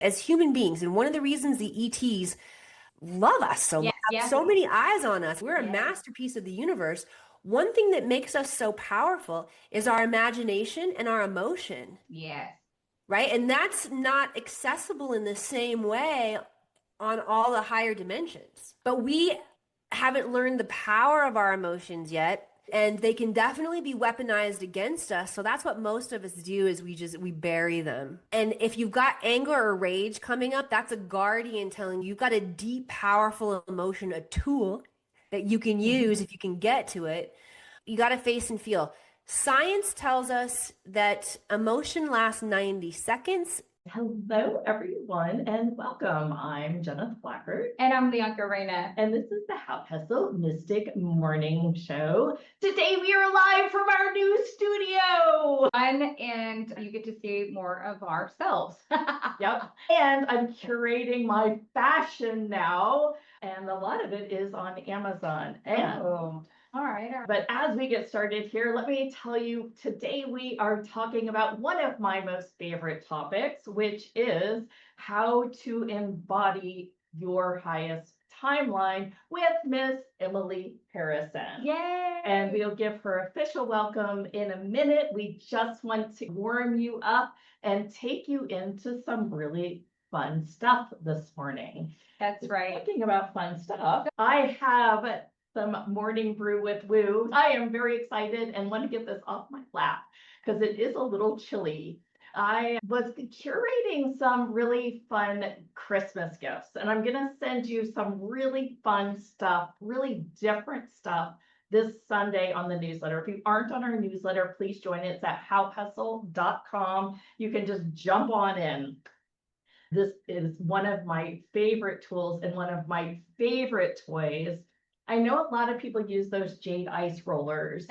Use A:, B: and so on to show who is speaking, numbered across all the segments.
A: as human beings. And one of the reasons the ETs love us so
B: Yeah,
A: much, have
B: yeah,
A: so many eyes on us, we're a
B: yeah.
A: masterpiece of the universe. One thing that makes us so powerful is our imagination and our emotion,
B: Yes.
A: right? And that's not accessible in the same way on all the higher dimensions. But we haven't learned the power of our emotions yet. And they can definitely be weaponized against us. So that's what most of us do is we bury them. And if you've got anger or rage coming up, that's a guardian telling you you've got a deep, powerful emotion, a tool that you can use if you can get to it. You got to face and feel. Science tells us that emotion lasts 90 seconds.
C: Hello, everyone, and welcome. I'm Jenna Blackard.
B: And I'm Bianca Reina.
C: And this is the Haute Mystic Morning Show. Today we are live from our new studio.
B: And you get to see more of ourselves.
C: Yep. And I'm curating my fashion now, and a lot of it is on Amazon. And
B: All right.
C: But as we get started here, let me tell you, today we are talking about one of my most favorite topics, which is how to embody your highest timeline with Miss Emily Harrison.
B: Yay!
C: And we'll give her official welcome in a minute. We just want to warm you up and take you into some really fun stuff this morning.
B: That's right.
C: Talking about fun stuff, I have some morning brew with Woo. I am very excited and want to get this off my lap because it is a little chilly. I was curating some really fun Christmas gifts, and I'm going to send you some really fun stuff, really different stuff this Sunday on the newsletter. If you aren't on our newsletter, please join it. It's at howhustle.com. You can just jump on in. This is one of my favorite tools and one of my favorite toys. I know a lot of people use those jade ice rollers,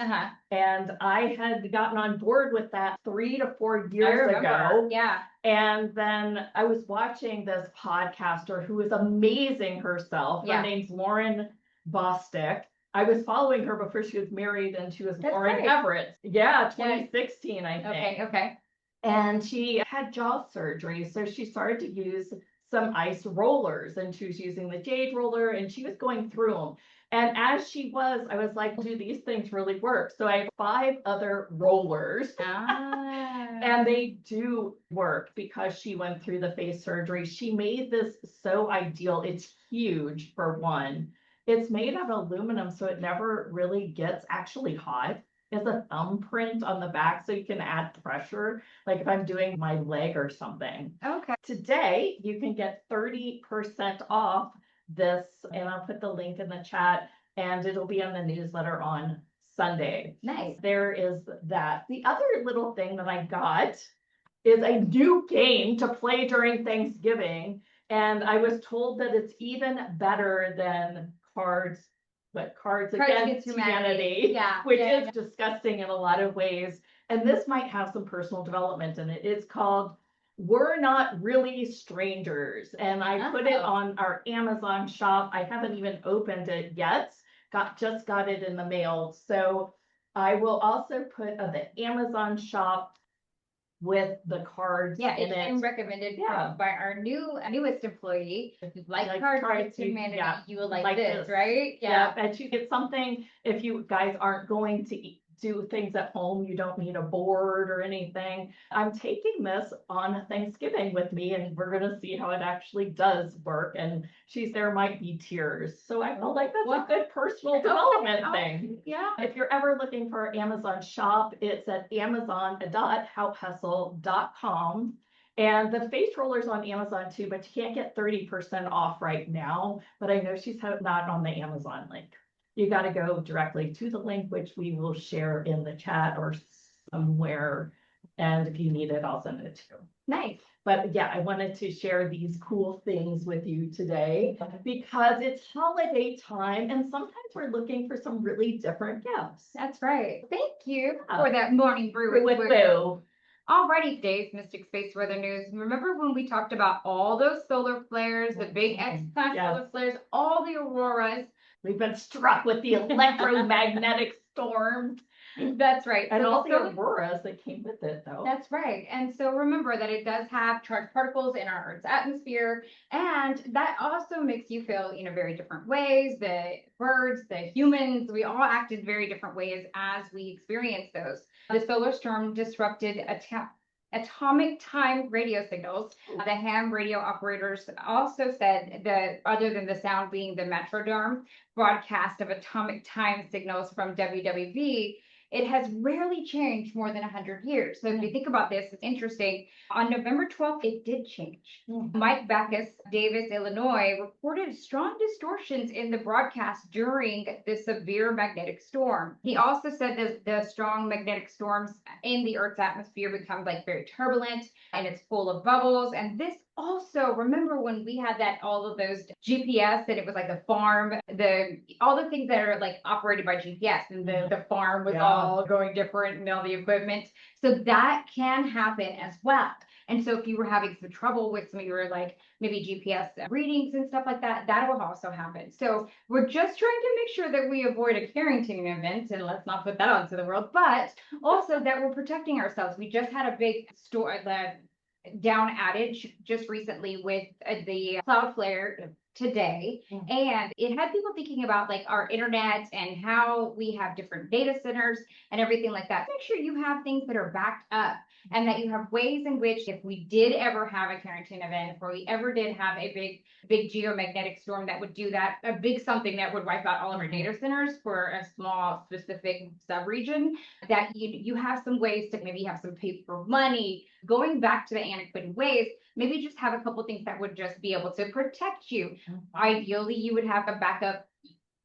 C: and I had gotten on board with that 3 to 4 years ago.
B: Yeah.
C: And then I was watching this podcaster who is amazing herself. Her name's Lauren Bostick. I was following her before she was married, and she was Lauren Everett. Yeah, 2016, I think.
B: Okay.
C: And she had jaw surgery, so she started to use some ice rollers, and she was using the jade roller, and she was going through them. And as she was, I was like, do these things really work? So I have 5 other rollers. And they do work because she went through the face surgery. She made this so ideal. It's huge for one. It's made of aluminum, so it never really gets actually hot. It's a thumbprint on the back, so you can add pressure, like if I'm doing my leg or something.
B: Okay.
C: Today, you can get 30% off this, and I'll put the link in the chat, and it'll be on the newsletter on Sunday.
B: Nice.
C: There is that. The other little thing that I got is a new game to play during Thanksgiving, and I was told that it's even better than Cards Against Humanity, which is disgusting in a lot of ways. And this might have some personal development in it. It's called We're Not Really Strangers. And I put it on our Amazon shop. I haven't even opened it yet. Just got it in the mail. So I will also put the Amazon shop with the cards in
B: it's
C: it.
B: been recommended by our newest employee. If you like Cards Against Humanity, you will like this, right?
C: Yeah, but you get something. If you guys aren't going to do things at home, you don't need a board or anything. I'm taking this on Thanksgiving with me, and we're going to see how it actually does work. And there might be tears. So I feel like that's a good personal development thing.
B: Yeah.
C: If you're ever looking for Amazon shop, it's at amazon.howhustle.com. And the face roller's on Amazon too, but you can't get 30% off right now. But I know she's not on the Amazon link. You got to go directly to the link, which we will share in the chat or somewhere. And if you need it, I'll send it to you.
B: Nice.
C: But yeah, I wanted to share these cool things with you today because it's holiday time, and sometimes we're looking for some really different gifts.
B: That's right. Thank you for that morning brew with
C: Boo.
B: Alrighty, today's Mystic Space Weather News. Remember when we talked about all those solar flares, the big X-class solar flares, all the auroras?
C: We've been struck with the electromagnetic storms.
B: That's right.
C: And
B: So
C: all the
B: also,
C: auroras that came with it, though.
B: that's right. And so remember that it does have charged particles in our Earth's atmosphere, and that also makes you feel in very different ways. The birds, the humans, we all acted very different ways as we experienced those. The solar storm disrupted atomic time radio signals. The ham radio operators also said that other than the sound being the metrodome broadcast of atomic time signals from WWV, it has rarely changed more than 100 years. So if you think about this, it's interesting. On November 12th, it did change. Mike Backus, Davis, Illinois, reported strong distortions in the broadcast during the severe magnetic storm. He also said that the strong magnetic storms in the Earth's atmosphere become like very turbulent and it's full of bubbles. And this also, remember when we had that, all of those GPS, and it was like the farm, all the things that are like operated by GPS, and the farm was all going different and all the equipment. So that can happen as well. And so if you were having some trouble with some of your like maybe GPS readings and stuff like that, that will also happen. So we're just trying to make sure that we avoid a Carrington event, and let's not put that onto the world, but also that we're protecting ourselves. We just had a big down adage just recently with the Cloudflare today, and it had people thinking about like our internet and how we have different data centers and everything like that. Make sure you have things that are backed up, and that you have ways in which if we did ever have a Carrington event, or we ever did have a big geomagnetic storm that would do that, a big something that would wipe out all of our data centers for a small specific subregion, that you have some ways to maybe have some paper money. Going back to the antiquated ways, maybe just have a couple things that would just be able to protect you. Ideally, you would have a backup,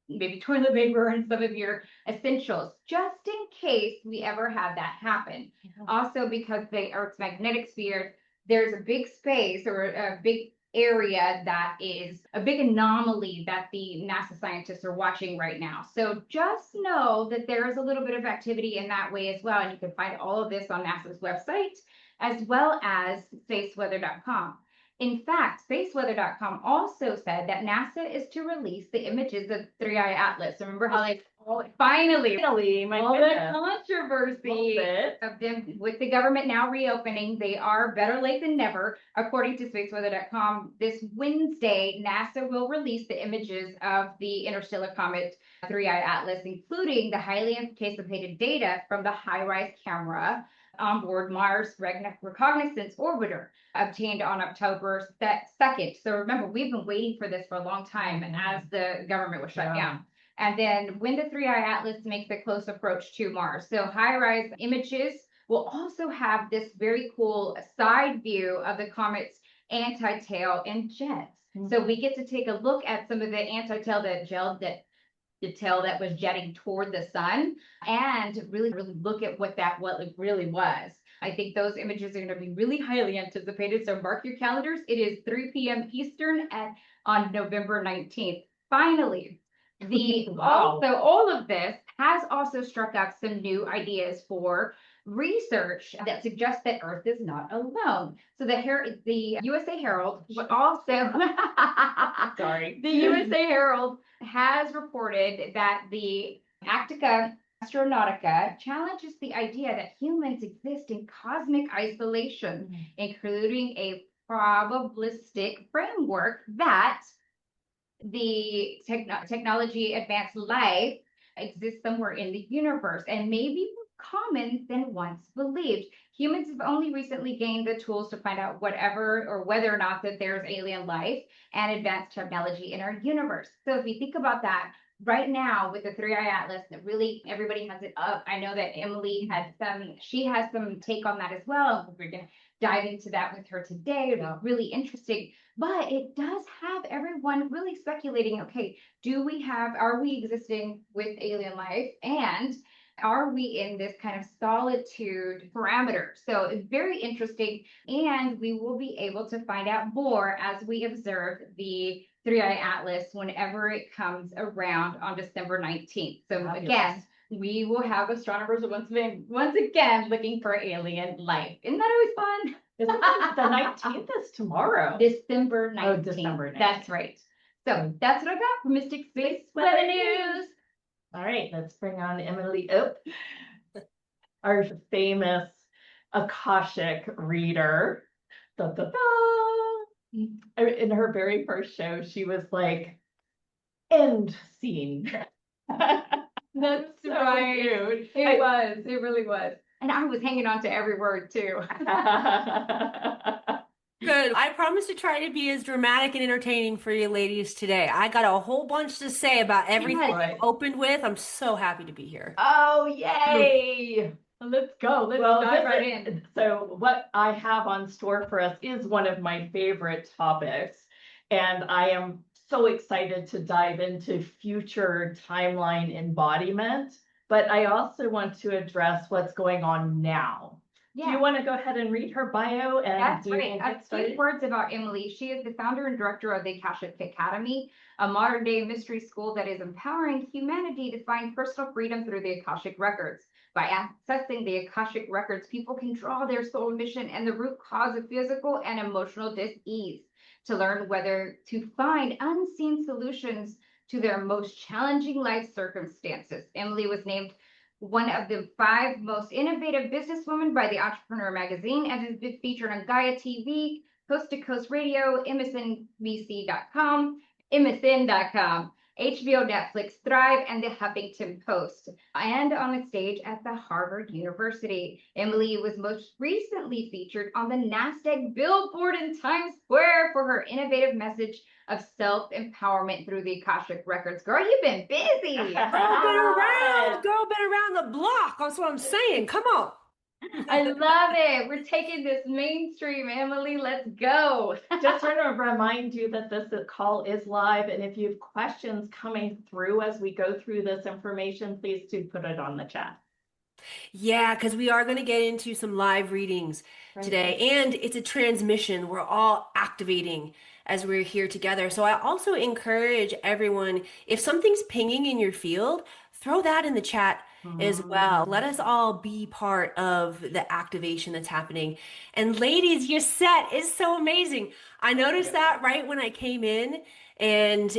B: maybe toilet paper and some of your essentials, just in case we ever have that happen. Also, because the Earth's magnetic sphere, there's a big space or a big area that is a big anomaly that the NASA scientists are watching right now. So just know that there is a little bit of activity in that way as well. And you can find all of this on NASA's website, as well as spaceweather.com. In fact, spaceweather.com also said that NASA is to release the images of Three-Eye Atlas. Remember how they finally,
C: my
B: all
C: goodness.
B: the controversy of them with the government now reopening, they are better late than never. According to spaceweather.com, this Wednesday, NASA will release the images of the interstellar comet Three-Eye Atlas, including the highly anticipated data from the HiRISE camera onboard Mars Reconnaissance Orbiter, obtained on October 2nd. So remember, we've been waiting for this for a long time as the government was shut down. And then when the Three-Eye Atlas makes a close approach to Mars. So HiRISE images will also have this very cool side view of the comet's anti-tail and jets. So we get to take a look at some of the anti-tail the tail that was jetting toward the sun, and really look at what it really was. I think those images are going to be really highly anticipated. So mark your calendars. It is 3 p.m. Eastern on November 19th. Finally, also all of this has also struck up some new ideas for research that suggests that Earth is not alone. So the USA Herald also the USA Herald has reported that the Actica Astronautica challenges the idea that humans exist in cosmic isolation, including a probabilistic framework that the technology advanced life exists somewhere in the universe and maybe more common than once believed. Humans have only recently gained the tools to find out whether or not that there's alien life and advanced technology in our universe. So if you think about that, right now with the Three-Eye Atlas, that really everybody has it up. I know that Emily she has some take on that as well. We're going to dive into that with her today. It'll be really interesting. But it does have everyone really speculating, okay, are we existing with alien life? And are we in this kind of solitude parameter? So it's very interesting. And we will be able to find out more as we observe the Three-Eye Atlas whenever it comes around on December 19th. So again, we will have astronomers once again looking for alien life. Isn't that always fun?
C: The 19th is tomorrow.
B: December 19th.
C: Oh, December 19th.
B: That's right. So that's what I got for Mystic Space Weather News.
C: All right, let's bring on Emily. Oh, our famous Akashic reader. Da, da, da. In her very first show, she was like, end scene.
B: That's
C: So
B: right.
C: cute.
B: It really was. And I was hanging on to every word too.
A: Good. I promise to try to be as dramatic and entertaining for you ladies today. I got a whole bunch to say about everything
B: Yes.
A: you opened with. I'm so happy to be here.
C: Oh, yay!
B: Let's go. Let's
C: Well,
B: dive right in.
C: So what I have on store for us is one of my favorite topics, and I am so excited to dive into future timeline embodiment, but I also want to address what's going on now. Do you want to go ahead and read her bio and
B: That's
C: we'll
B: right.
C: get
B: A
C: started?
B: few words about Emily. She is the founder and director of the Akashic Academy, a modern day mystery school that is empowering humanity to find personal freedom through the Akashic Records. By accessing the Akashic Records, people can draw their soul mission and the root cause of physical and emotional dis-ease to learn whether to find unseen solutions to their most challenging life circumstances. Emily was named one of the 5 most innovative businesswomen by the Entrepreneur magazine and has been featured on Gaia TV, Coast to Coast Radio, MSNBC.com, MSN.com, HBO, Netflix, Thrive, and the Huffington Post, and on a stage at the Harvard University. Emily was most recently featured on the NASDAQ billboard in Times Square for her innovative message of self-empowerment through the Akashic Records. Girl, you've been busy.
A: Girl, been around the block. That's what I'm saying. Come on.
B: I love it. We're taking this mainstream, Emily. Let's go.
C: Just want to remind you that this call is live, and if you have questions coming through as we go through this information, please do put it on the chat.
A: Yeah, because we are going to get into some live readings today, and it's a transmission. We're all activating as we're here together. So I also encourage everyone, if something's pinging in your field, throw that in the chat as well. Let us all be part of the activation that's happening. And ladies, your set is so amazing. I noticed that right when I came in, and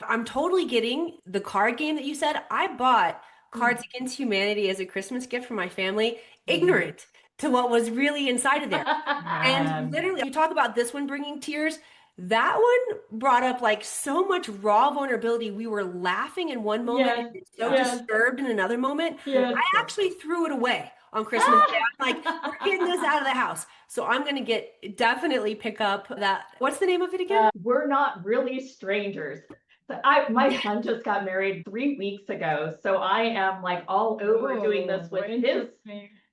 A: I'm totally getting the card game that you said. I bought Cards Against Humanity as a Christmas gift for my family, ignorant to what was really inside of there. And literally, you talk about this one bringing tears. That one brought up like so much raw vulnerability. We were laughing in one moment and so disturbed in another moment. I actually threw it away on Christmas Day. I'm like, we're getting this out of the house. So I'm going to definitely pick up that. What's the name of it again?
C: We're Not Really Strangers. So my son just got married 3 weeks ago. So I am like all over doing this with his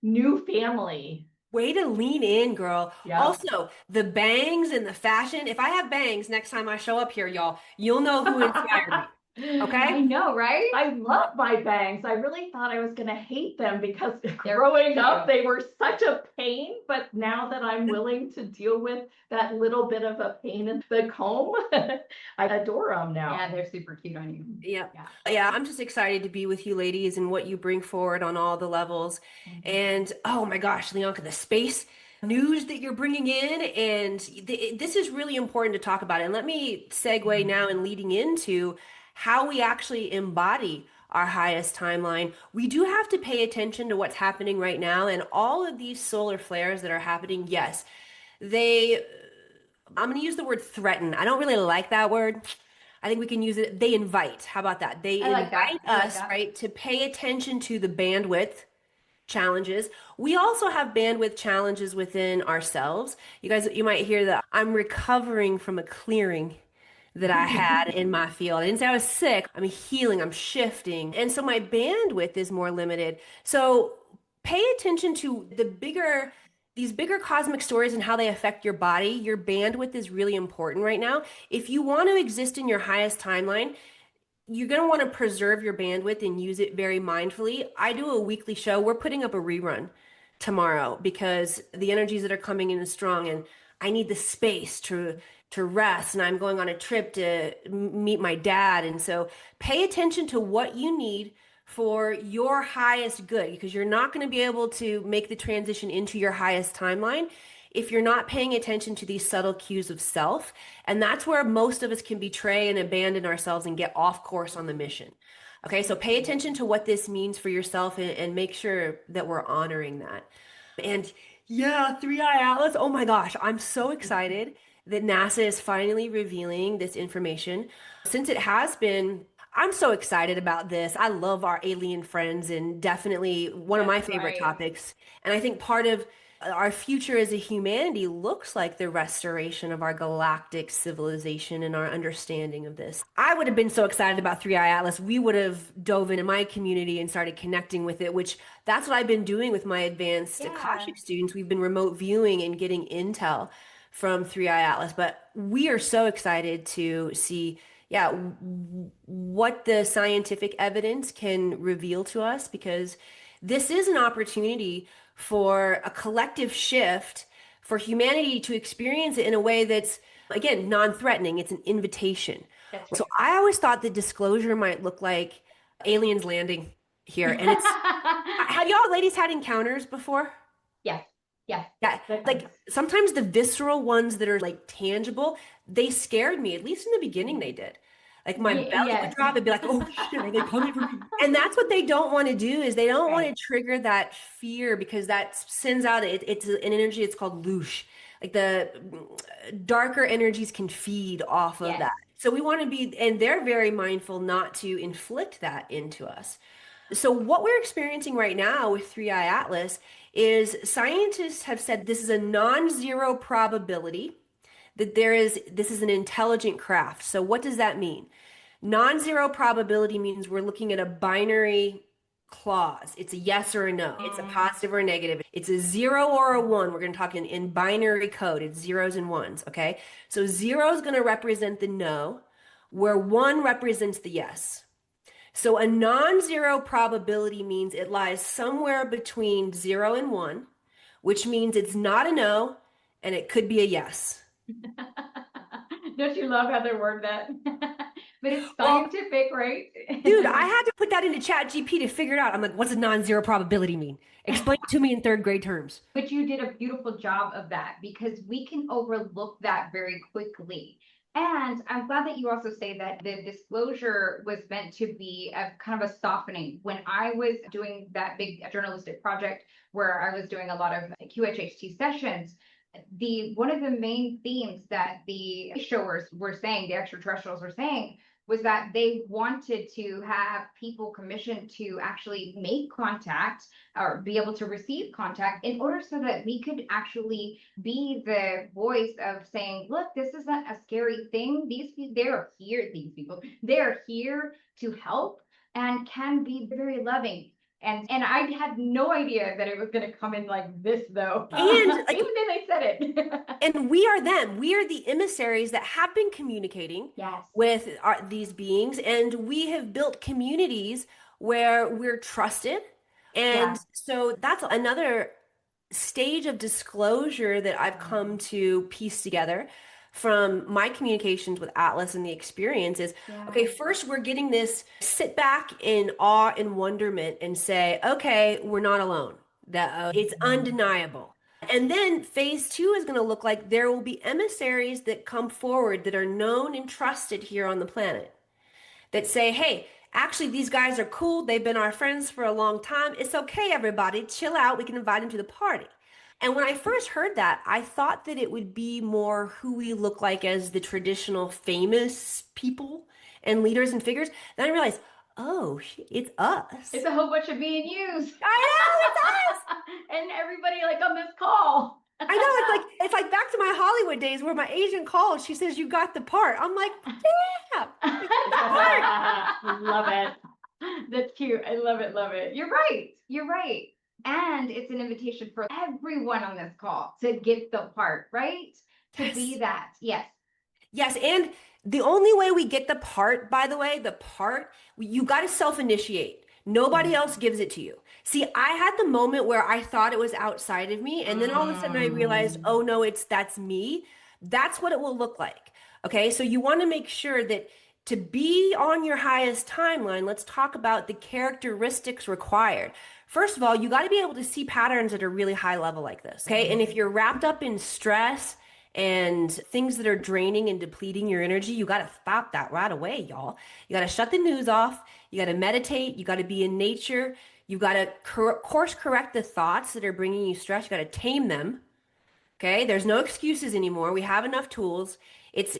C: new family.
A: Way to lean in, girl.
C: Yeah.
A: Also, the bangs and the fashion. If I have bangs next time I show up here, y'all, you'll know who inspired me. Okay?
B: I know, right?
C: I love my bangs. I really thought I was going to hate them because growing up, they were such a pain. But now that I'm willing to deal with that little bit of a pain in the comb, I adore them now.
B: Yeah, they're super cute on you.
A: Yeah, I'm just excited to be with you ladies and what you bring forward on all the levels. And oh my gosh, Leonka, the space news that you're bringing in, and this is really important to talk about. And let me segue now and leading into how we actually embody our highest timeline. We do have to pay attention to what's happening right now, and all of these solar flares that are happening. Yes, I'm going to use the word threaten. I don't really like that word. I think we can use it. They invite. How about that? They invite us, right, to pay attention to the bandwidth challenges. We also have bandwidth challenges within ourselves. You guys, you might hear that I'm recovering from a clearing that I had in my field. I didn't say I was sick. I'm healing, I'm shifting. And so my bandwidth is more limited. So pay attention to these bigger cosmic stories and how they affect your body. Your bandwidth is really important right now. If you want to exist in your highest timeline, you're going to want to preserve your bandwidth and use it very mindfully. I do a weekly show. We're putting up a rerun tomorrow because the energies that are coming in is strong, and I need the space to rest, and I'm going on a trip to meet my dad. And so pay attention to what you need for your highest good, because you're not going to be able to make the transition into your highest timeline if you're not paying attention to these subtle cues of self. And that's where most of us can betray and abandon ourselves and get off course on the mission. Okay, so pay attention to what this means for yourself and make sure that we're honoring that. And yeah, Three Eye Atlas. Oh my gosh, I'm so excited that NASA is finally revealing this information. Since it has been, I'm so excited about this. I love our alien friends and definitely one of my
B: That's
A: favorite
B: right.
A: topics. And I think part of our future as a humanity looks like the restoration of our galactic civilization and our understanding of this. I would have been so excited about Three Eye Atlas. We would have dove into my community and started connecting with it, which that's what I've been doing with my advanced
B: Yeah.
A: Akashic students. We've been remote viewing and getting intel from Three Eye Atlas, but we are so excited to see, yeah, what the scientific evidence can reveal to us because this is an opportunity for a collective shift for humanity to experience it in a way that's, again, non-threatening. It's an invitation.
B: That's
A: So
B: right.
A: I always thought the disclosure might look like aliens landing here. And it's, have y'all ladies had encounters before?
B: Yes. Yes.
A: Yeah,
B: Good
A: like
B: times.
A: sometimes the visceral ones that are like tangible, they scared me. At least in the beginning, they did. Like my belly would
B: Yes.
A: drop and be like, "Oh shit, are they coming for me?" And that's what they don't want to do is they don't want
B: Right.
A: to trigger that fear because that sends out it's an energy. It's called loosh. Like the darker energies can feed off of
B: Yes.
A: that. So we want to be, and they're very mindful not to inflict that into us. So what we're experiencing right now with Three Eye Atlas is scientists have said this is a non-zero probability that this is an intelligent craft. So what does that mean? Non-zero probability means we're looking at a binary clause. It's a yes or a no. It's a
B: Mm.
A: positive or a negative. It's a 0 or a 1. We're going to talk in binary code. It's zeros and ones, okay? So 0 is going to represent the no, where 1 represents the yes. So a non-zero probability means it lies somewhere between 0 and 1, which means it's not a no and it could be a yes.
B: Don't you love how they word that? But it's
A: Well,
B: scientific, right?
A: dude, I had to put that into Chat GP to figure it out. I'm like, what's a non-zero probability mean? Explain it to me in third grade terms.
B: But you did a beautiful job of that because we can overlook that very quickly. And I'm glad that you also say that the disclosure was meant to be a kind of a softening. When I was doing that big journalistic project where I was doing a lot of QHHT sessions, the one of the main themes that the showers were saying, the extraterrestrials were saying, was that they wanted to have people commissioned to actually make contact or be able to receive contact in order so that we could actually be the voice of saying, look, this isn't a scary thing. These people, they're here, these people, they're here to help and can be very loving. And I had no idea that it was going to come in like this, though.
A: And like,
B: Even then they said it.
A: and we are them. We are the emissaries that have been communicating
B: Yes.
A: with these beings, and we have built communities where we're trusted. And
B: Yeah.
A: so that's another stage of disclosure that I've come to piece together from my communications with Atlas and the experience is, okay,
B: Yeah.
A: first we're getting this sit back in awe and wonderment and say, okay, we're not alone. That it's undeniable. And then phase two is going to look like there will be emissaries that come forward that are known and trusted here on the planet that say, hey, actually, these guys are cool. They've been our friends for a long time. It's okay, everybody. Chill out. We can invite them to the party. And when I first heard that, I thought that it would be more who we look like as the traditional famous people and leaders and figures. Then I realized, oh, it's us.
B: It's a whole bunch of being used.
A: I know, it's us.
B: And everybody like on this call.
A: I know it's like back to my Hollywood days where my agent called. She says, "You got the part." I'm like, "Yeah,
B: Love it. That's cute. I love it. Love it. You're right. You're right. And it's an invitation for everyone on this call to get the part, right? To
A: yes,
B: be that. Yes.
A: yes." And the only way we get the part, by the way, you got to self-initiate. Nobody else gives it to you. See, I had the moment where I thought it was outside of me, and then all of a sudden I realized, oh no, that's me. That's what it will look like. Okay, so you want to make sure that to be on your highest timeline, let's talk about the characteristics required. First of all, you got to be able to see patterns at a really high level like this. Okay, and if you're wrapped up in stress and things that are draining and depleting your energy, you got to stop that right away, y'all. You got to shut the news off. You got to meditate. You got to be in nature. You got to course correct the thoughts that are bringing you stress. You got to tame them. Okay. There's no excuses anymore. We have enough tools. It's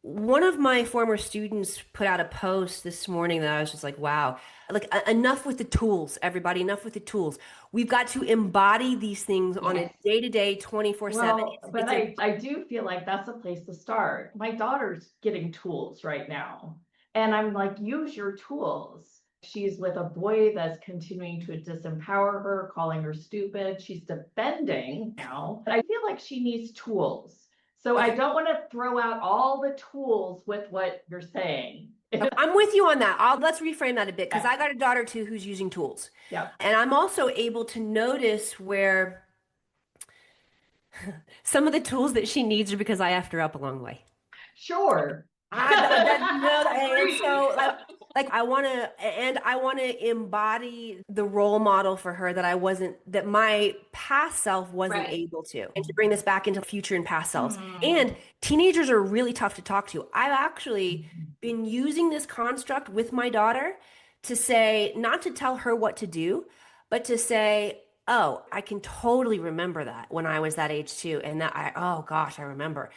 A: one of my former students put out a post this morning that I was just like, wow, like enough with the tools, everybody, enough with the tools. We've got to embody these things on a day-to-day, 24/7.
C: Well, but I do feel like that's a place to start. My daughter's getting tools right now, and I'm like, use your tools. She's with a boy that's continuing to disempower her, calling her stupid. She's defending now. I feel like she needs tools. So I don't want to throw out all the tools with what you're saying.
A: I'm with you on that. Let's reframe that a bit, because I got a daughter too who's using tools.
C: Yeah.
A: And I'm also able to notice where some of the tools that she needs are because I effed her up along the way.
C: Sure.
A: I want to embody the role model for her that my past self wasn't able to, and to bring this back into future and past selves. And teenagers are really tough to talk to. I've actually been using this construct with my daughter to say, not to tell her what to do, but to say, oh, I can totally remember that when I was that age too. And oh gosh, I remember.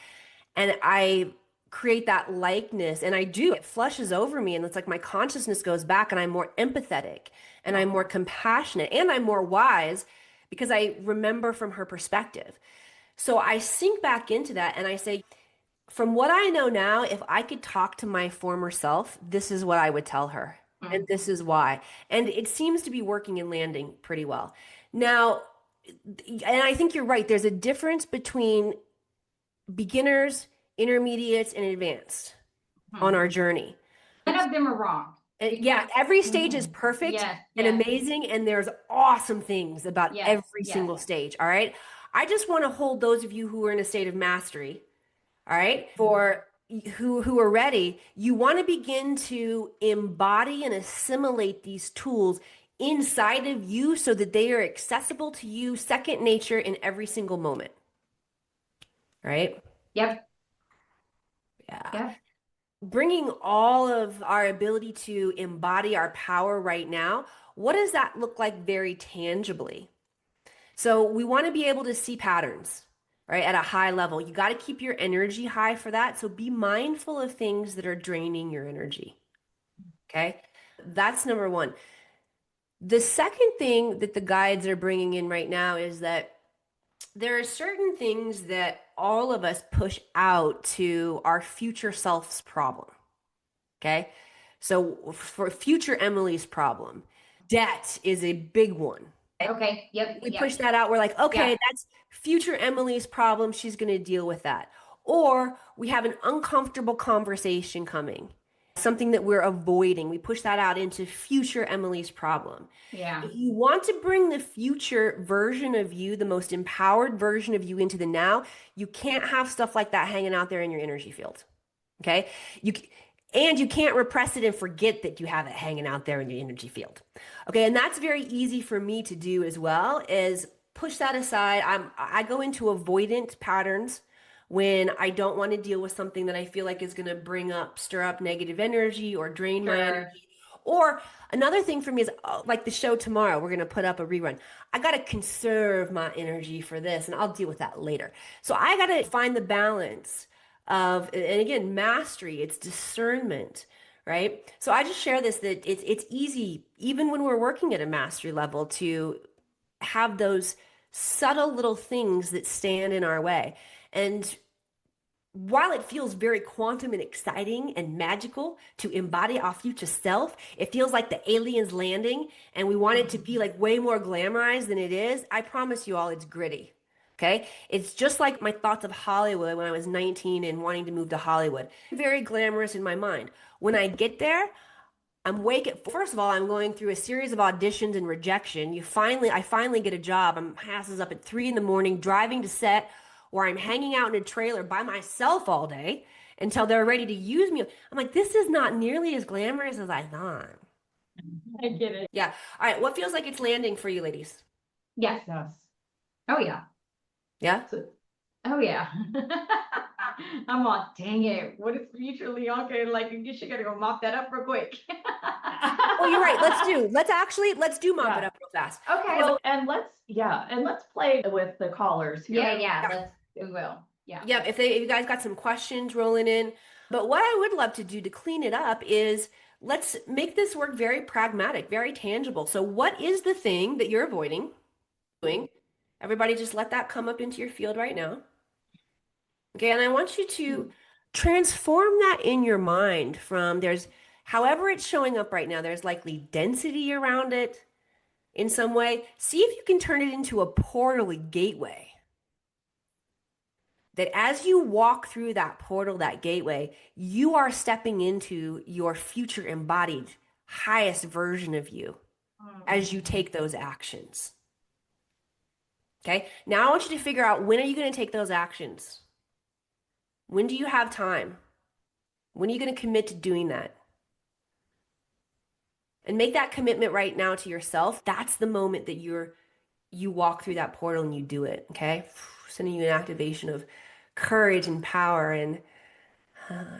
A: And I create that likeness, and it flushes over me, and it's like my consciousness goes back, and I'm more empathetic, and I'm more compassionate, and I'm more wise because I remember from her perspective. So I sink back into that, and I say, from what I know now, if I could talk to my former self, this is what I would tell her, and this is why. And it seems to be working and landing pretty well. Now, and I think you're right, there's a difference between beginners, intermediates, and advanced on our journey.
B: None of them are wrong.
A: Yeah, every stage is perfect and amazing, and there's awesome things about every single stage. All right. I just want to hold those of you who are in a state of mastery. All right. For who are ready, you want to begin to embody and assimilate these tools inside of you so that they are accessible to you, second nature in every single moment. Right?
B: Yep.
A: Yeah. Bringing all of our ability to embody our power right now, what does that look like very tangibly? So we want to be able to see patterns, right, at a high level. You got to keep your energy high for that. So be mindful of things that are draining your energy. Okay. That's number one. The second thing that the guides are bringing in right now is that there are certain things that all of us push out to our future self's problem. Okay. So for future Emily's problem, debt is a big one.
B: Okay. Yep.
A: We push that out. We're like, okay, that's future Emily's problem. She's going to deal with that. Or we have an uncomfortable conversation coming, something that we're avoiding. We push that out into future Emily's problem.
B: Yeah.
A: If you want to bring the future version of you, the most empowered version of you into the now, you can't have stuff like that hanging out there in your energy field. Okay. And you can't repress it and forget that you have it hanging out there in your energy field. Okay. And that's very easy for me to do as well, is push that aside. I go into avoidant patterns when I don't want to deal with something that I feel like is going to stir up negative energy or drain my energy. Or another thing for me is like the show tomorrow, we're going to put up a rerun. I got to conserve my energy for this, and I'll deal with that later. So I got to find the balance of, and again, mastery, it's discernment, right? So I just share this, that it's easy, even when we're working at a mastery level, to have those subtle little things that stand in our way. And while it feels very quantum and exciting and magical to embody our future self, it feels like the aliens landing, and we want it to be like way more glamorized than it is. I promise you all, it's gritty. Okay. It's just like my thoughts of Hollywood when I was 19 and wanting to move to Hollywood. Very glamorous in my mind. When I get there, first of all, I'm going through a series of auditions and rejection. I finally get a job. I'm asses up at 3 a.m, driving to set, or I'm hanging out in a trailer by myself all day until they're ready to use me. I'm like, this is not nearly as glamorous as I thought.
C: I get it.
A: Yeah. All right. What feels like it's landing for you, ladies?
B: Yes.
C: Yes.
B: Oh yeah.
A: Yeah.
B: Oh yeah. I'm all, dang it. What is future Leonka? Like, you should gotta go mop that up real quick.
A: Oh, you're right. Let's do mop it
C: Yeah.
A: up real fast.
B: Okay.
C: Well, and let's play with the callers here.
B: Yeah. We will. Yeah.
A: Yep. If you guys got some questions rolling in, but what I would love to do to clean it up is let's make this work very pragmatic, very tangible. So what is the thing that you're avoiding doing? Everybody just let that come up into your field right now. Okay, and I want you to transform that in your mind from however it's showing up right now, there's likely density around it in some way. See if you can turn it into a portal, a gateway. That as you walk through that portal, that gateway, you are stepping into your future embodied highest version of you as you take those actions. Okay, now I want you to figure out, when are you going to take those actions? When do you have time? When are you going to commit to doing that? And make that commitment right now to yourself. That's the moment that you walk through that portal and you do it, okay? Sending you an activation of courage and power, and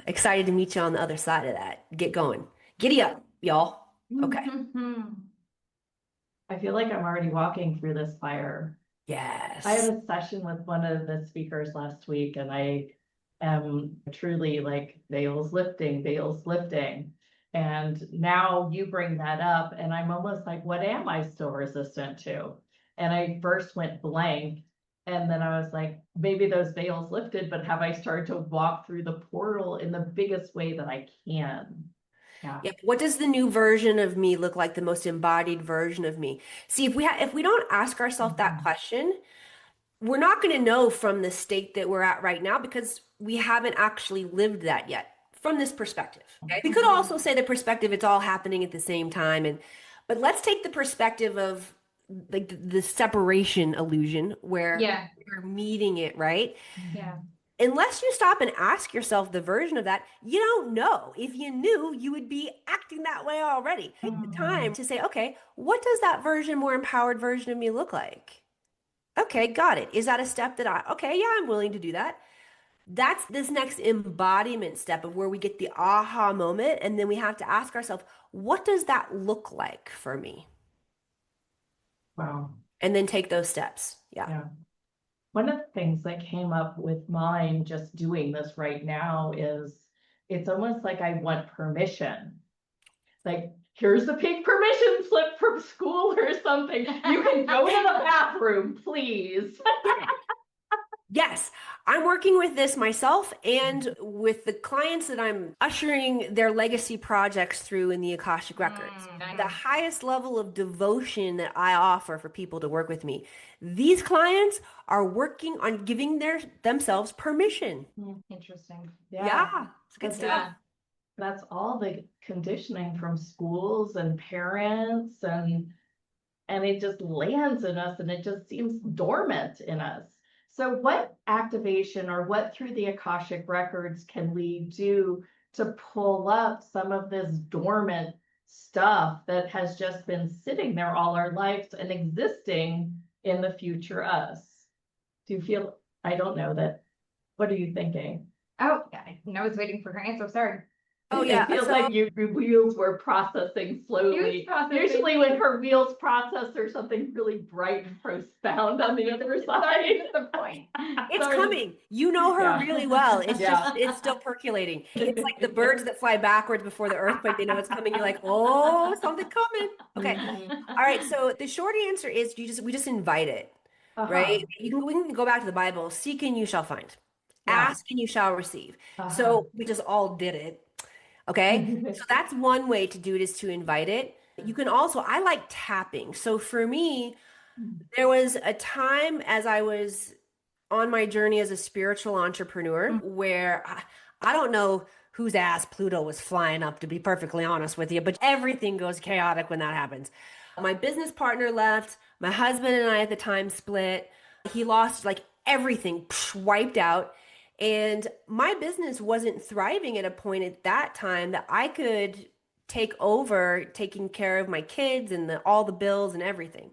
A: excited to meet you on the other side of that. Get going. Giddy up, y'all. Okay.
C: I feel like I'm already walking through this fire.
A: Yes.
C: I had a session with one of the speakers last week, and I am truly like veils lifting. And now you bring that up, and I'm almost like, what am I still resistant to? And I first went blank, and then I was like, maybe those veils lifted, but have I started to walk through the portal in the biggest way that I can? Yeah.
A: Yep. What does the new version of me look like, the most embodied version of me? See, if we don't ask ourselves that question, we're not going to know from the state that we're at right now, because we haven't actually lived that yet from this perspective. Okay. We could also say the perspective, it's all happening at the same time. But let's take the perspective of like the separation illusion where you're meeting it, right?
B: Yeah.
A: Unless you stop and ask yourself the version of that, you don't know. If you knew, you would be acting that way already. Take the time to say, okay, what does that version, more empowered version of me look like? Okay, got it. Is that a step that okay, yeah, I'm willing to do that. That's this next embodiment step of where we get the aha moment. And then we have to ask ourselves, what does that look like for me?
C: Wow.
A: And then take those steps. Yeah.
C: One of the things that came up with mine just doing this right now is it's almost like I want permission. Like, here's the pink permission slip from school or something. You can go to the bathroom, please.
A: Yes, I'm working with this myself and with the clients that I'm ushering their legacy projects through in the Akashic Records. The highest level of devotion that I offer for people to work with me. These clients are working on giving themselves permission.
B: Interesting.
A: Yeah, it's good stuff.
C: That's all the conditioning from schools and parents, and it just lands in us, and it just seems dormant in us. So what activation or what through the Akashic Records can we do to pull up some of this dormant stuff that has just been sitting there all our lives and existing in the future us? Do you feel, I don't know that, what are you thinking?
B: Oh, I was waiting for her answer. Sorry.
A: Oh yeah,
C: It feels like your wheels were processing slowly. Usually when her wheels process, there's something really bright and profound on the other side.
B: That's the point.
A: It's coming. You know her really well. It's just, it's still percolating. It's like the birds that fly backwards before the earthquake. They know it's coming. You're like, oh, something coming. Okay. All right. So the short answer is we just invite it, right? We can go back to the Bible. Seek and you shall find. Ask and you shall receive. So we just all did it. Okay. So that's one way to do it, is to invite it. You can also, I like tapping. So for me, there was a time as I was on my journey as a spiritual entrepreneur where I don't know whose ass Pluto was flying up, to be perfectly honest with you, but everything goes chaotic when that happens. My business partner left. My husband and I at the time split. He lost like everything, wiped out. And my business wasn't thriving at a point at that time that I could take over taking care of my kids and all the bills and everything.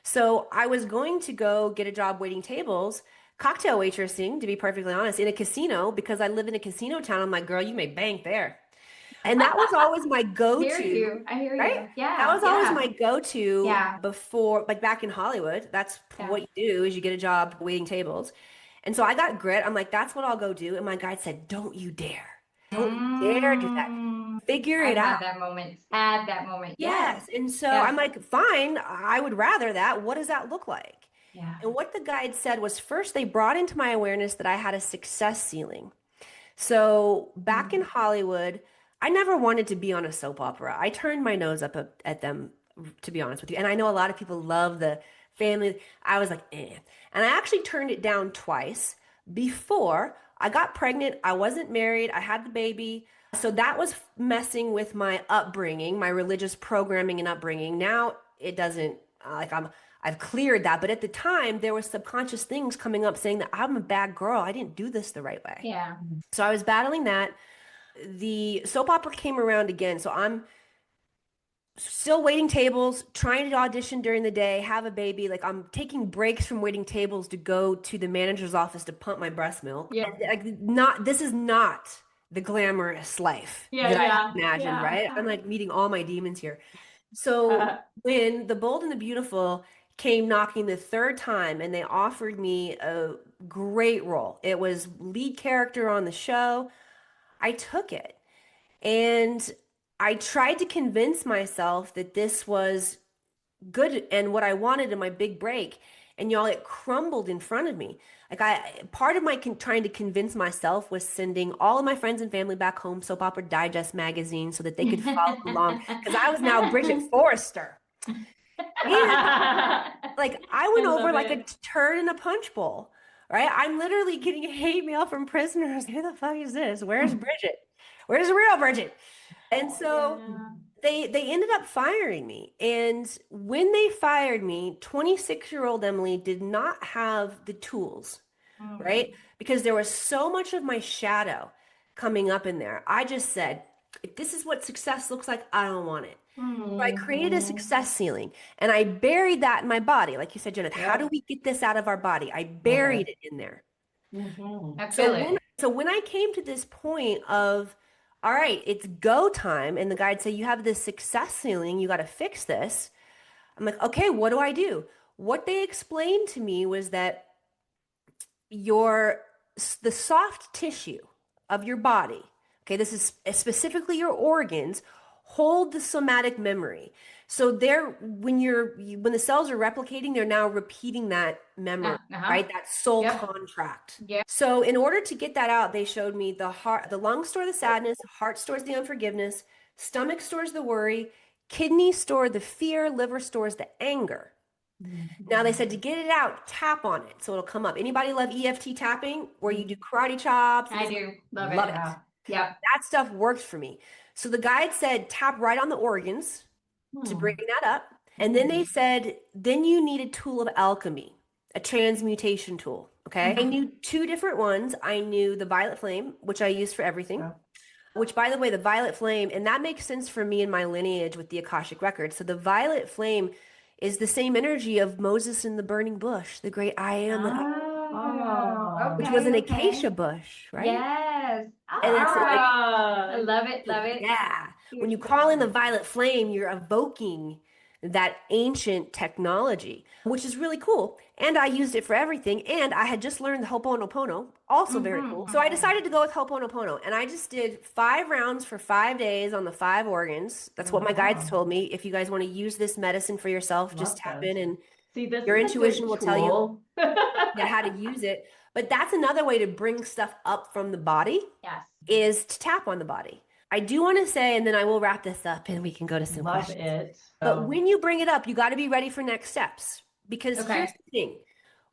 A: So I was going to go get a job waiting tables, cocktail waitressing, to be perfectly honest, in a casino because I live in a casino town. I'm like, girl, you make bank there. And that was always my go-to,
B: I hear
A: right?
B: you.
A: That
B: Yeah,
A: was always
B: yeah,
A: my go-to
B: yeah,
A: before, like back in Hollywood. That's
B: yeah.
A: what you do is you get a job waiting tables. And so I got grit. I'm like, that's what I'll go do. And my guide said, don't you dare. Don't you dare do that.
B: Mm,
A: Figure
B: I've
A: it out.
B: had that moment. Had that moment. Yes,
A: Yes. And so
B: yes,
A: I'm like, fine, I would rather that. What does that look like?
B: yeah.
A: And what the guide said was first, they brought into my awareness that I had a success ceiling. So back in
B: Mm.
A: Hollywood, I never wanted to be on a soap opera. I turned my nose up at them, to be honest with you. And I know a lot of people love the family. I was like, eh. And I actually turned it down twice before I got pregnant. I wasn't married. I had the baby. So that was messing with my upbringing, my religious programming and upbringing. Now it doesn't, I've cleared that. But at the time, there was subconscious things coming up saying that I'm a bad girl. I didn't do this the right way.
B: Yeah.
A: So I was battling that. The soap opera came around again. So I'm still waiting tables, trying to audition during the day, have a baby. Like I'm taking breaks from waiting tables to go to the manager's office to pump my breast milk.
B: Yeah.
A: And, like not this is not the glamorous life
C: Yeah,
A: that I
C: yeah,
A: had imagined,
C: yeah.
A: right? I'm like meeting all my demons here. So when The Bold and the Beautiful came knocking the third time and they offered me a great role, it was lead character on the show. I took it. And I tried to convince myself that this was good and what I wanted in my big break. And y'all, it crumbled in front of me. Part of my trying to convince myself was sending all of my friends and family back home Soap Opera Digest magazine so that they could follow along because I was now Bridget Forrester. And like I went
C: I
A: over
C: love
A: like a
C: it.
A: turd in a punch bowl, right? I'm literally getting hate mail from prisoners. Who the fuck is this? Where's Bridget? Where's the real Bridget? And so
C: Yeah.
A: they ended up firing me. And when they fired me, 26-year-old Emily did not have the tools,
B: Mm.
A: right? Because there was so much of my shadow coming up in there. I just said, if this is what success looks like, I don't want it. So I created a
C: Mhm.
A: success ceiling and I buried that in my body. Like you said, Jenith, how do
C: Yep.
A: we get this out of our body? I
C: Love
A: buried
C: it.
A: it in there.
C: Mhm.
B: I
A: So
B: feel
A: when
B: it.
A: so when I came to this point of, all right, it's go time, and the guide said, you have this success ceiling, you got to fix this. I'm like, okay, what do I do? What they explained to me was that your the soft tissue of your body, okay, this is specifically your organs, hold the somatic memory. So they're when the cells are replicating, they're now repeating that memory,
B: Uh-huh.
A: right? That soul
B: Yep.
A: contract.
B: Yep.
A: So in order to get that out, they showed me the lungs store the sadness, heart stores the unforgiveness, stomach stores the worry, kidney store the fear, liver stores the anger. Now they said to get it out, tap on it so it'll come up. Anybody love EFT tapping where you do karate chops?
B: I do. Love
A: Love
B: it.
A: it.
B: Yep.
A: That stuff works for me. So the guide said tap right on the organs to bring that up. And then they said, then you need a tool of alchemy, a transmutation tool. Okay. I knew two different ones. I knew the violet flame, which I use for everything.
C: Yeah.
A: Which, by the way, the violet flame, and that makes sense for me in my lineage with the Akashic Records. So the violet flame is the same energy of Moses in the burning bush, the great I am that I,
B: Oh,
A: which was
B: okay,
A: an
B: okay.
A: acacia bush, right?
B: Yes.
A: And it's like,
B: I love it, love it.
A: yeah, when you call in the violet flame, you're evoking that ancient technology, which is really cool. And I used it for everything. And I had just learned the Ho'oponopono, also very cool. So I decided to go with Ho'oponopono. And I just did 5 rounds for 5 days on the 5 organs. That's what my guides told me. If you guys want to use this medicine for yourself, just
C: Love
A: tap
C: this.
A: in and
C: See, this
A: your
C: is a
A: intuition
C: good
A: will tell you
C: tool.
A: how to use it. But that's another way to bring stuff up from the body
B: Yes.
A: is to tap on the body. I do want to say, and then I will wrap this up and we can go to some
C: Love
A: questions.
C: it.
A: But when you bring it up, you got to be ready for next steps because
B: Okay.
A: here's the thing.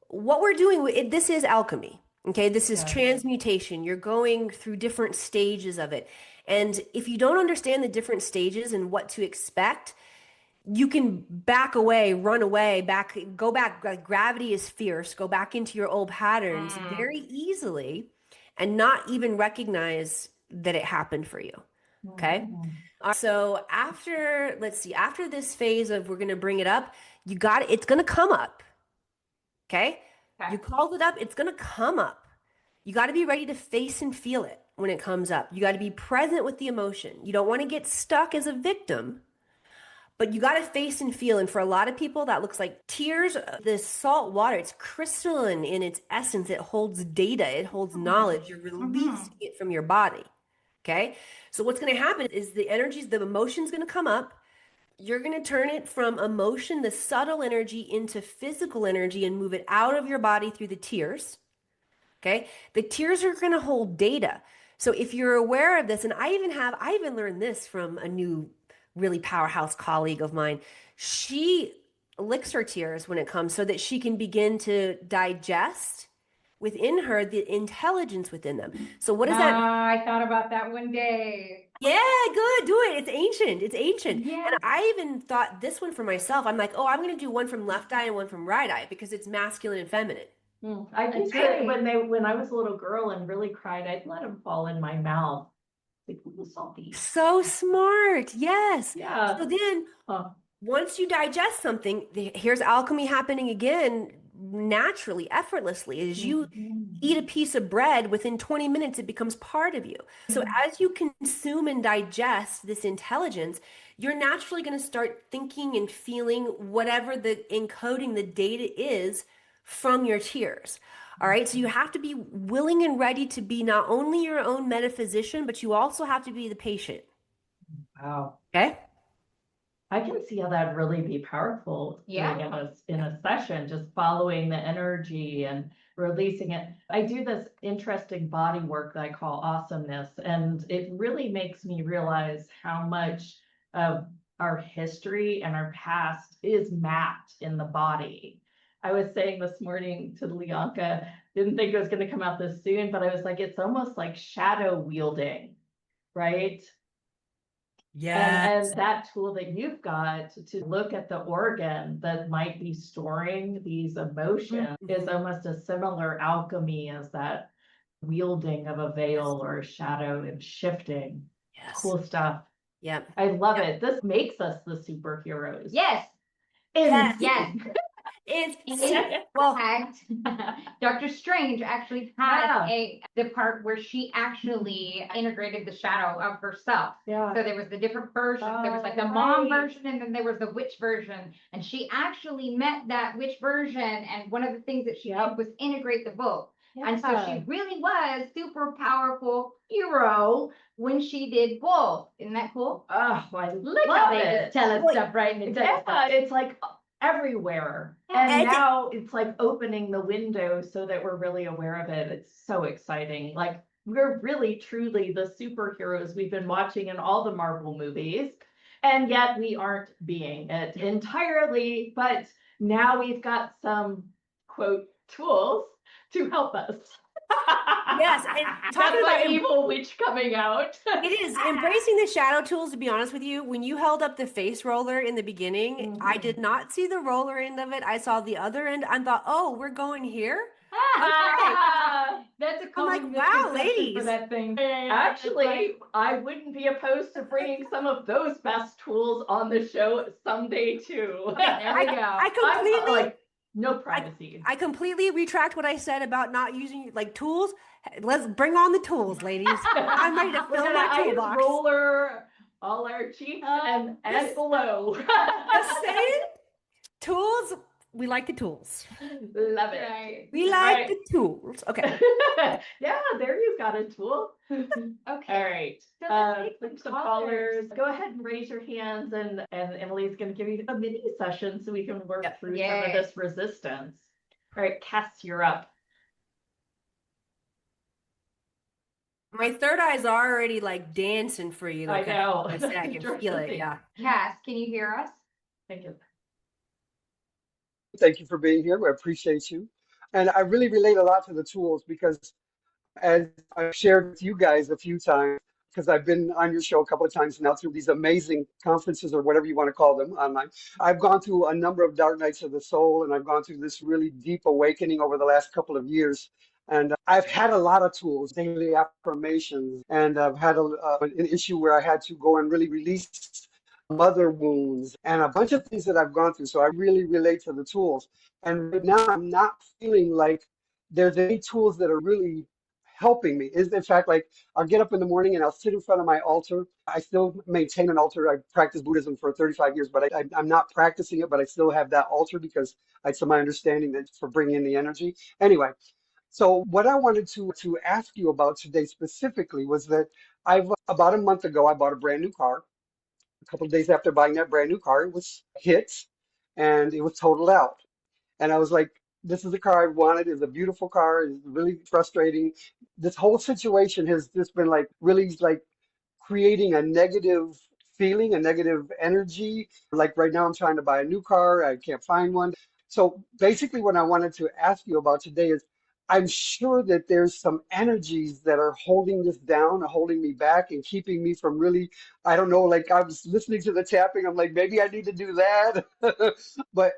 A: What we're doing, this is alchemy. Okay. This is
C: Yeah.
A: transmutation. You're going through different stages of it. And if you don't understand the different stages and what to expect, you can back away, run away, go back. Like gravity is fierce. Go back into your old patterns very easily and not even recognize that it happened for you. Okay. So let's see, after this phase of we're going to bring it up, it's going to come up. Okay.
B: Okay.
A: You called it up, it's going to come up. You got to be ready to face and feel it when it comes up. You got to be present with the emotion. You don't want to get stuck as a victim, but you got to face and feel. And for a lot of people, that looks like tears. This salt water, it's crystalline in its essence. It holds data, it holds knowledge. You're releasing it from your body. Okay. So what's going to happen is the energies, the emotion's going to come up. You're going to turn it from emotion, the subtle energy, into physical energy and move it out of your body through the tears. Okay. The tears are going to hold data. So if you're aware of this, and I even learned this from a new, really powerhouse colleague of mine. She licks her tears when it comes so that she can begin to digest within her the intelligence within them. So what is that?
B: I thought about that one day.
A: Yeah, good. Do it. It's ancient. It's ancient.
B: Yeah.
A: And I even thought this one for myself. I'm like, oh, I'm going to do one from left eye and one from right eye because it's masculine and feminine.
C: I
B: That's
C: think that
B: right.
C: when I was a little girl and really cried, I'd let them fall in my mouth. Like a little salty.
A: So smart. Yes.
C: Yeah.
A: So then once you digest something, here's alchemy happening again naturally, effortlessly. As you eat a piece of bread, within 20 minutes, it becomes part of you. So as you consume and digest this intelligence, you're naturally going to start thinking and feeling whatever the encoding the data is from your tears. All right. So you have to be willing and ready to be not only your own metaphysician, but you also have to be the patient.
C: Wow.
A: Okay.
C: I can see how that'd really be powerful.
B: Yeah.
C: Like in a session, just following the energy and releasing it. I do this interesting body work that I call awesomeness, and it really makes me realize how much of our history and our past is mapped in the body. I was saying this morning to Leonka, didn't think it was going to come out this soon, but I was like, it's almost like shadow wielding, right? And that tool that you've got to look at the organ that might be storing these emotions is almost a similar alchemy as that wielding of a veil or a shadow and shifting.
A: Yes.
C: Cool stuff.
A: Yep.
C: I love it. This makes us the superheroes.
B: Yes.
C: Yes.
A: Well,
B: fact, Dr. Strange actually had the part where she actually integrated the shadow of herself.
C: Yeah.
B: So there was the different versions. There was like the mom version, and then there was the witch version. And she actually met that witch version. And one of the things that she did was integrate the both. And so she really was super powerful hero when she did both. Isn't that cool?
C: Oh, I
B: Look
C: love
B: how they
C: it.
B: just tell us stuff right in the text.
C: It's like everywhere. And now it's like opening the window so that we're really aware of it. It's so exciting. Like we're really truly the superheroes we've been watching in all the Marvel movies. And yet we aren't being it entirely. But now we've got some quote tools to help us.
A: Yes, and talking about
C: evil witch coming out.
A: It is embracing the shadow tools. To be honest with you, when you held up the face roller in the beginning, I did not see the roller end of it. I saw the other end. I thought, oh, we're going here.
B: That's a
A: I'm like, wow, ladies.
B: for that thing.
C: Actually, I wouldn't be opposed to bringing some of those best tools on the show someday too.
B: There we go.
A: I completely
C: no privacy.
A: I completely retract what I said about not using like tools. Let's bring on the tools, ladies. I'm ready to fill my toolbox.
C: Roller all our cheeks and below.
A: Just saying, tools. We like the tools.
C: Love it.
B: Right.
A: We like the tools. Okay.
C: Yeah, there you've got a tool.
B: Okay.
C: All right.
B: So
C: some callers. Go ahead and raise your hands, and Emily's going to give you a mini session so we can work through some of this resistance. All right, Cass, you're up.
A: My third eye's already like dancing for you.
C: I know.
A: I can feel it. Yeah.
B: Cass, can you hear us?
C: Thank you.
D: Thank you for being here. We appreciate you. And I really relate a lot to the tools because as I've shared with you guys a few times, because I've been on your show a couple of times now through these amazing conferences or whatever you want to call them online. I've gone through a number of dark nights of the soul, and I've gone through this really deep awakening over the last couple of years. And I've had a lot of tools, daily affirmations, and I've had an issue where I had to go and really release mother wounds, and a bunch of things that I've gone through. So I really relate to the tools. And right now, I'm not feeling like there's any tools that are really helping me. Is in fact, like I'll get up in the morning and I'll sit in front of my altar. I still maintain an altar. I practiced Buddhism for 35 years, but I'm not practicing it, but I still have that altar because it's my understanding that for bringing in the energy. Anyway, so what I wanted to ask you about today specifically was that I've about a month ago I bought a brand new car. A couple of days after buying that brand new car, it was hit and it was totaled out. And I was like, this is the car I wanted. It's a beautiful car. It's really frustrating. This whole situation has just been like really like creating a negative feeling, a negative energy. Like right now, I'm trying to buy a new car. I can't find one. So basically, what I wanted to ask you about today is I'm sure that there's some energies that are holding this down, holding me back, and keeping me from really, I don't know, like I was listening to the tapping. I'm like, maybe I need to do that. But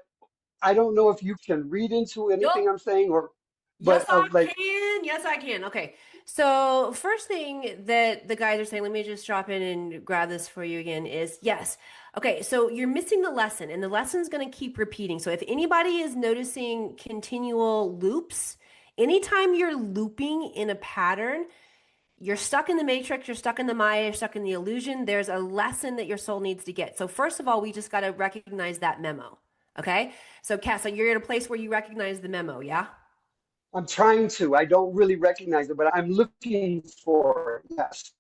D: I don't know if you can read into anything
A: Nope.
D: I'm saying or,
A: Yes,
D: but
A: I
D: like,
A: can. Yes, I can. Okay. So, first thing that the guys are saying, let me just drop in and grab this for you again, is yes. Okay, so you're missing the lesson, and the lesson's going to keep repeating. So, if anybody is noticing continual loops, anytime you're looping in a pattern, you're stuck in the matrix, you're stuck in the Maya, you're stuck in the illusion. There's a lesson that your soul needs to get. So, first of all, we just got to recognize that memo. Okay. So, Cass, so you're in a place where you recognize the memo, yeah?
D: I'm trying to, I don't really recognize it, but I'm looking for it. Yes.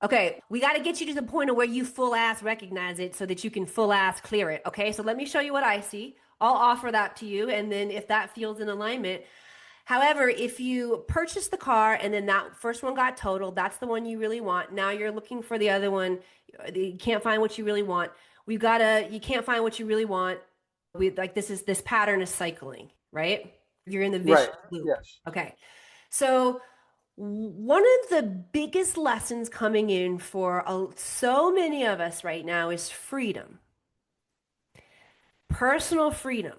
A: Okay, we got to get you to the point of where you full ass recognize it so that you can full ass clear it. Okay, so let me show you what I see. I'll offer that to you, and then if that feels in alignment. However, if you purchase the car and then that first one got totaled, that's the one you really want. Now you're looking for the other one. You can't find what you really want. You can't find what you really want. This pattern is cycling, right? You're in the vicious
D: Right.
A: loop.
D: Yes.
A: Okay. So one of the biggest lessons coming in for so many of us right now is freedom, personal freedom.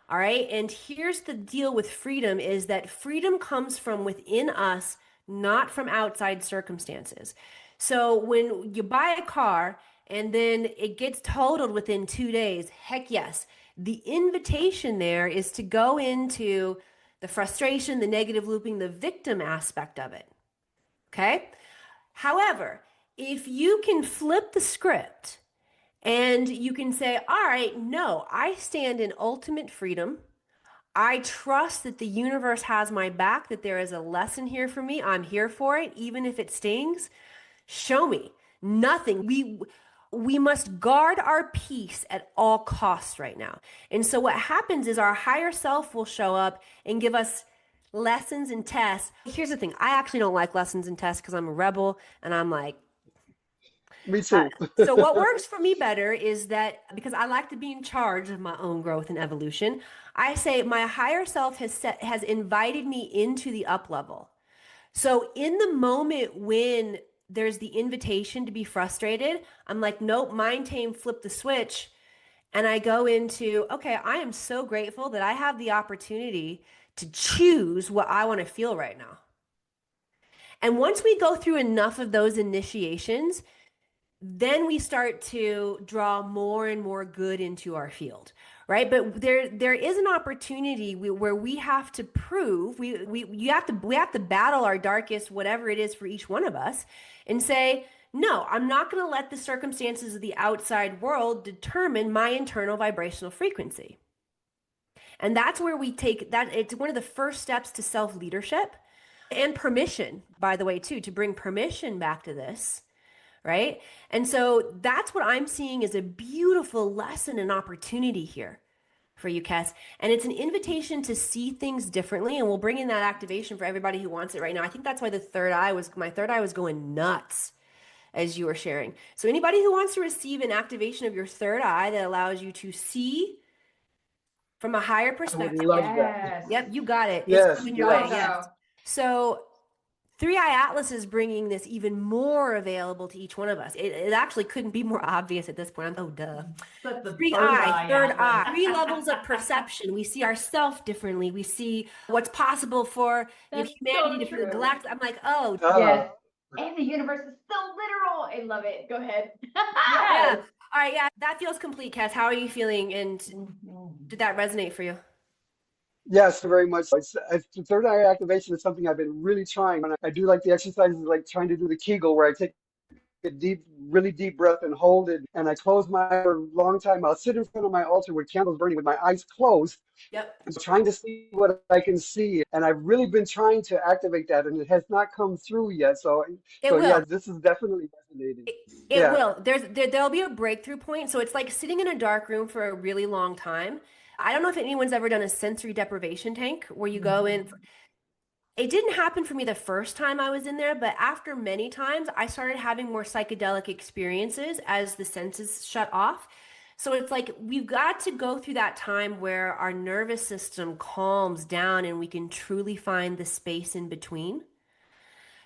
A: All right. And here's the deal with freedom is that freedom comes from within us, not from outside circumstances. So when you buy a car and then it gets totaled within 2 days, heck yes. The invitation there is to go into the frustration, the negative looping, the victim aspect of it. Okay. However, if you can flip the script and you can say, all right, no, I stand in ultimate freedom. I trust that the universe has my back, that there is a lesson here for me. I'm here for it, even if it stings. Show me. Nothing. We must guard our peace at all costs right now. And so what happens is our higher self will show up and give us lessons and tests. Here's the thing. I actually don't like lessons and tests because I'm a rebel and I'm like,
D: Me too.
A: so what works for me better is that because I like to be in charge of my own growth and evolution, I say my higher self has invited me into the up level. So in the moment when there's the invitation to be frustrated, I'm like, nope, mind tame, flip the switch. And I go into, okay, I am so grateful that I have the opportunity to choose what I want to feel right now. And once we go through enough of those initiations, then we start to draw more and more good into our field, right? But there is an opportunity where we have to prove we have to battle our darkest whatever it is for each one of us and say, no, I'm not going to let the circumstances of the outside world determine my internal vibrational frequency. And that's where we take that. It's one of the first steps to self-leadership and permission, by the way, too, to bring permission back to this. Right? And so that's what I'm seeing as a beautiful lesson and opportunity here for you, Cass. And it's an invitation to see things differently. And we'll bring in that activation for everybody who wants it right now. I think that's why my third eye was going nuts as you were sharing. So anybody who wants to receive an activation of your third eye that allows you to see from a higher
D: I would
A: perspective.
D: love that.
B: Yes.
A: Yep, you got it. It's
D: Yes.
A: coming your way.
D: Yes.
A: Yes. So Three Eye Atlas is bringing this even more available to each one of us. It actually couldn't be more obvious at this point. Oh, duh.
C: But the
A: Three
C: third
A: eye, third
C: Atlas.
A: eye, 3 levels of perception. We see ourselves differently. We see what's possible for
C: That's
A: humanity,
C: so
A: for the
C: true.
A: galactic. I'm like, oh,
B: Yes. And the universe is so literal. I love it. Go ahead.
A: yeah. All right, yeah, that feels complete, Cass. How are you feeling? And did that resonate for you?
D: Yes, very much. It's the third eye activation is something I've been really trying. And I do like the exercises like trying to do the Kegel where I take a deep, really deep breath and hold it. And I close my eyes for a long time. I'll sit in front of my altar with candles burning with my eyes closed
A: Yep.
D: and trying to see what I can see. And I've really been trying to activate that and it has not come through yet. So,
A: It
D: so yeah,
A: will.
D: this is definitely resonating.
A: It
D: Yeah.
A: will. There'll be a breakthrough point. So it's like sitting in a dark room for a really long time. I don't know if anyone's ever done a sensory deprivation tank where you go in. It didn't happen for me the first time I was in there, but after many times, I started having more psychedelic experiences as the senses shut off. So it's like we've got to go through that time where our nervous system calms down and we can truly find the space in between.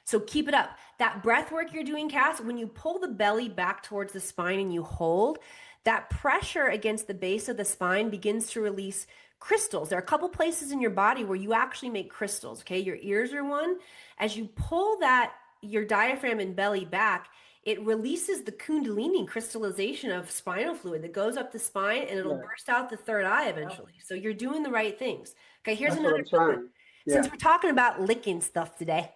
A: So keep it up. That breath work you're doing, Cass, when you pull the belly back towards the spine and you hold, that pressure against the base of the spine begins to release crystals. There are a couple places in your body where you actually make crystals, okay? Your ears are one. As you pull that, your diaphragm and belly back, it releases the kundalini crystallization of spinal fluid that goes up the spine and it'll
D: Right.
A: burst out the third eye eventually. So you're doing the right things. Okay, here's
D: That's what
A: another
D: I'm
A: good one.
D: trying.
A: Since
D: Yeah.
A: we're talking about licking stuff today,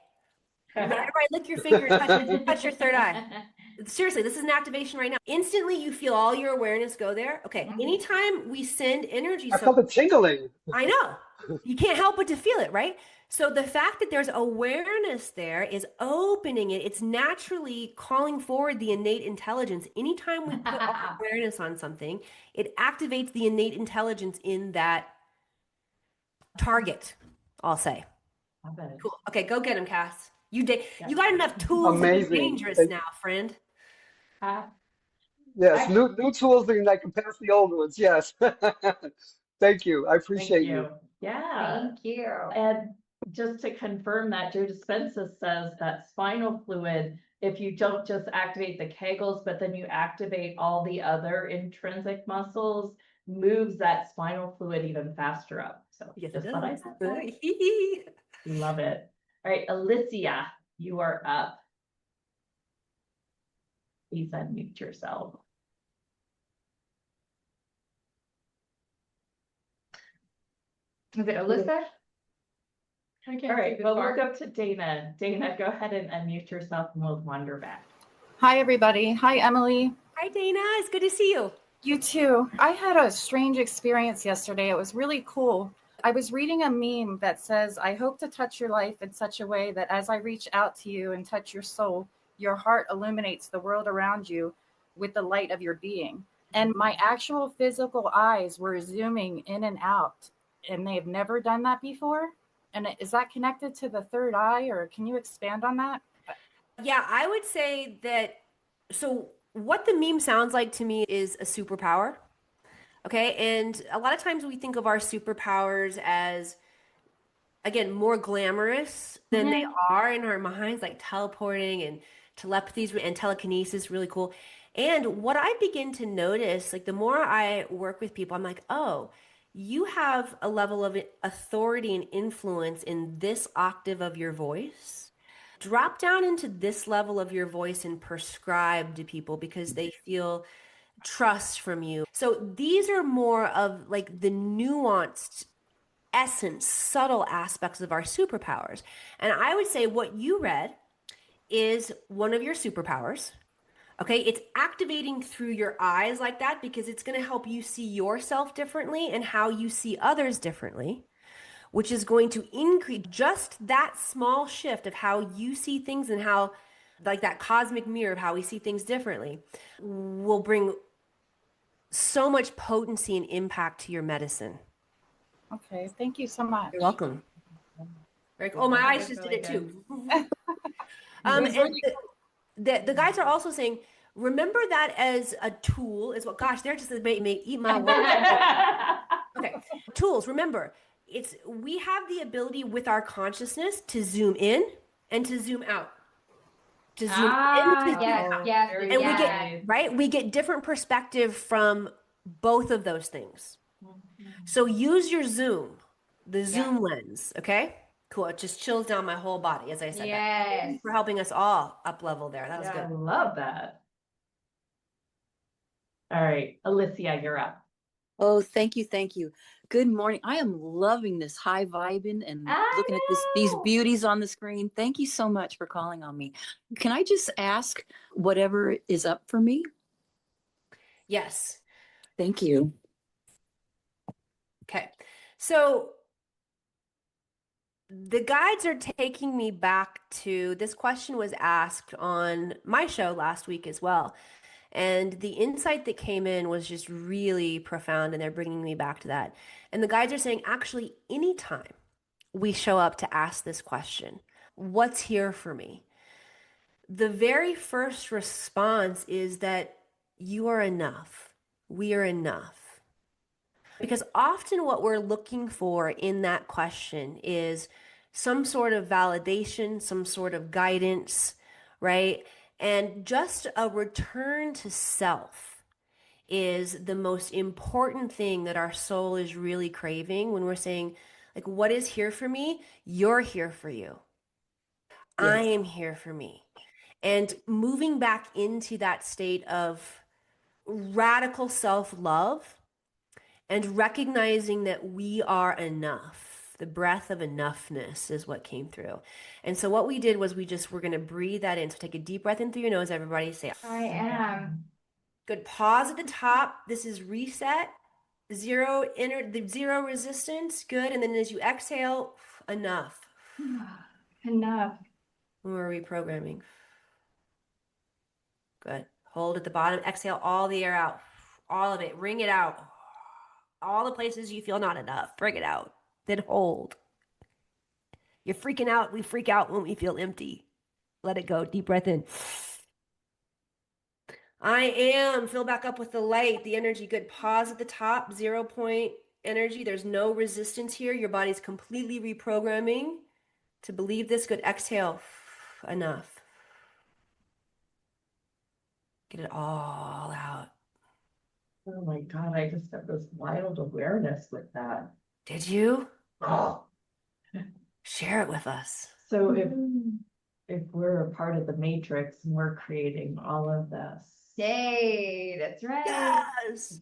A: whenever I lick your finger, touch your third eye. Seriously, this is an activation right now. Instantly, you feel all your awareness go there. Okay, anytime we send energy,
D: I
A: so
D: felt it tingling.
A: I know you can't help but to feel it, right? So the fact that there's awareness there is opening it. It's naturally calling forward the innate intelligence. Anytime we put our awareness on something, it activates the innate intelligence in that target, I'll say. Cool. Okay, go get him, Cass. You got enough tools to be
D: Amazing.
A: dangerous now, friend.
D: Yes, new tools and I can pass the old ones. Yes. Thank you. I
C: Thank
D: appreciate you.
C: you. Yeah.
B: Thank you.
C: And just to confirm that, Joe Dispenza says that spinal fluid, if you don't just activate the kegels, but then you activate all the other intrinsic muscles, moves that spinal fluid even faster up. So
A: Yes, it
C: just
A: does.
C: thought I'd say that. Love it. All right, Alicia, you are up. Please unmute yourself.
B: Is it Alyssa?
C: All right, well, we'll go to Dana. Dana, go ahead and unmute yourself and we'll wander back.
E: Hi, everybody. Hi, Emily.
A: Hi, Dana. It's good to see you.
E: You too. I had a strange experience yesterday. It was really cool. I was reading a meme that says, I hope to touch your life in such a way that as I reach out to you and touch your soul, your heart illuminates the world around you with the light of your being. And my actual physical eyes were zooming in and out, and they've never done that before. And is that connected to the third eye, or can you expand on that?
A: Yeah, I would say that. So, what the meme sounds like to me is a superpower. Okay. And a lot of times we think of our superpowers as, again, more glamorous than they are in our minds, like teleporting and telepathy and telekinesis, really cool. And what I begin to notice, like the more I work with people, I'm like, oh, you have a level of authority and influence in this octave of your voice. Drop down into this level of your voice and prescribe to people because they feel trust from you. So these are more of like the nuanced essence, subtle aspects of our superpowers. And I would say what you read is one of your superpowers. Okay, it's activating through your eyes like that because it's going to help you see yourself differently and how you see others differently, which is going to increase just that small shift of how you see things and how, like that cosmic mirror of how we see things differently, will bring so much potency and impact to your medicine.
E: Okay, thank you so much.
A: You're welcome. Very cool. Oh, my eyes just did it too. And the guys are also saying, remember that as a tool is what, gosh, they're just may eat my words. Okay, tools. Remember, we have the ability with our consciousness to zoom in and to zoom out. To zoom in, to zoom out.
B: Yes,
A: And we get, right? We get different perspective from both of those things. So use your zoom, the zoom lens, okay? Cool. It just chills down my whole body, as I said.
B: Yes.
A: Thank you for helping us all up level there. That was
C: I
A: good.
C: love that. All right, Alicia, you're up.
F: Oh, thank you, thank you. Good morning. I am loving this high vibing and
B: I
F: looking at these
B: know.
F: beauties on the screen. Thank you so much for calling on me. Can I just ask whatever is up for me?
A: Yes.
F: Thank you.
A: Okay. So the guides are taking me back to this question was asked on my show last week as well. And the insight that came in was just really profound, and they're bringing me back to that. And the guides are saying, actually, anytime we show up to ask this question, what's here for me? The very first response is that you are enough. We are enough. Because often what we're looking for in that question is some sort of validation, some sort of guidance, right? And just a return to self is the most important thing that our soul is really craving when we're saying, like, what is here for me? You're here for you. I am here for me. And moving back into that state of radical self-love and recognizing that we are enough. The breath of enoughness is what came through. And so what we did was we're going to breathe that in. So take a deep breath in through your nose, everybody. Say,
B: I am.
A: good. Pause at the top. This is reset. The zero resistance. Good. And then as you exhale, enough.
B: Enough.
A: We're reprogramming. Good. Hold at the bottom. Exhale all the air out. All of it. Wring it out. All the places you feel not enough. Bring it out. Then hold. You're freaking out. We freak out when we feel empty. Let it go. Deep breath in. I am. Fill back up with the light, the energy. Good. Pause at the top. 0 point energy. There's no resistance here. Your body's completely reprogramming to believe this. Good. Exhale. Enough. Get it all out.
C: Oh my God, I just have this wild awareness with that.
A: Did you?
C: Oh.
A: Share it with us.
C: So if we're a part of the matrix and we're creating all of this.
B: Yay, that's right.
A: Yes.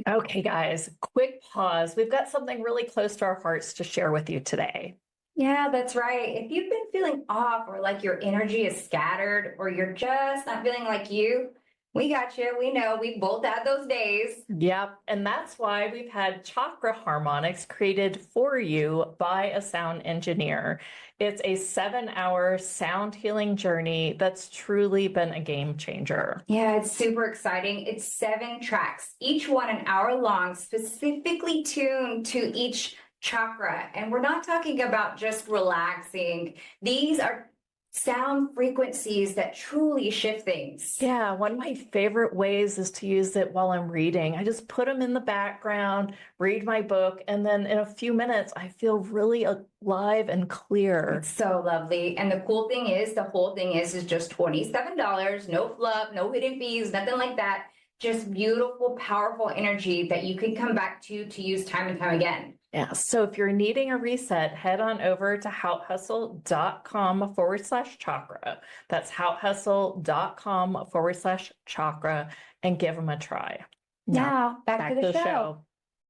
G: Okay, guys, quick pause. We've got something really close to our hearts to share with you today.
H: Yeah, that's right. If you've been feeling off or like your energy is scattered or you're just not feeling like you, we got you. We know we both had those days.
G: Yep, and that's why we've had chakra harmonics created for you by a sound engineer. It's a 7-hour sound healing journey that's truly been a game changer.
H: Yeah, it's super exciting. It's 7 tracks, each one an hour long, specifically tuned to each chakra. And we're not talking about just relaxing. These are sound frequencies that truly shift things.
G: Yeah, one of my favorite ways is to use it while I'm reading. I just put them in the background, read my book, and then in a few minutes, I feel really alive and clear.
H: It's so lovely. And the cool thing is, the whole thing is just $27. No fluff, no hidden fees, nothing like that. Just beautiful, powerful energy that you can come back to use time and time again.
G: Yeah, so if you're needing a reset, head on over to houtehustle.com/chakra. That's houtehustle.com/chakra and give them a try.
H: Now, back to the show.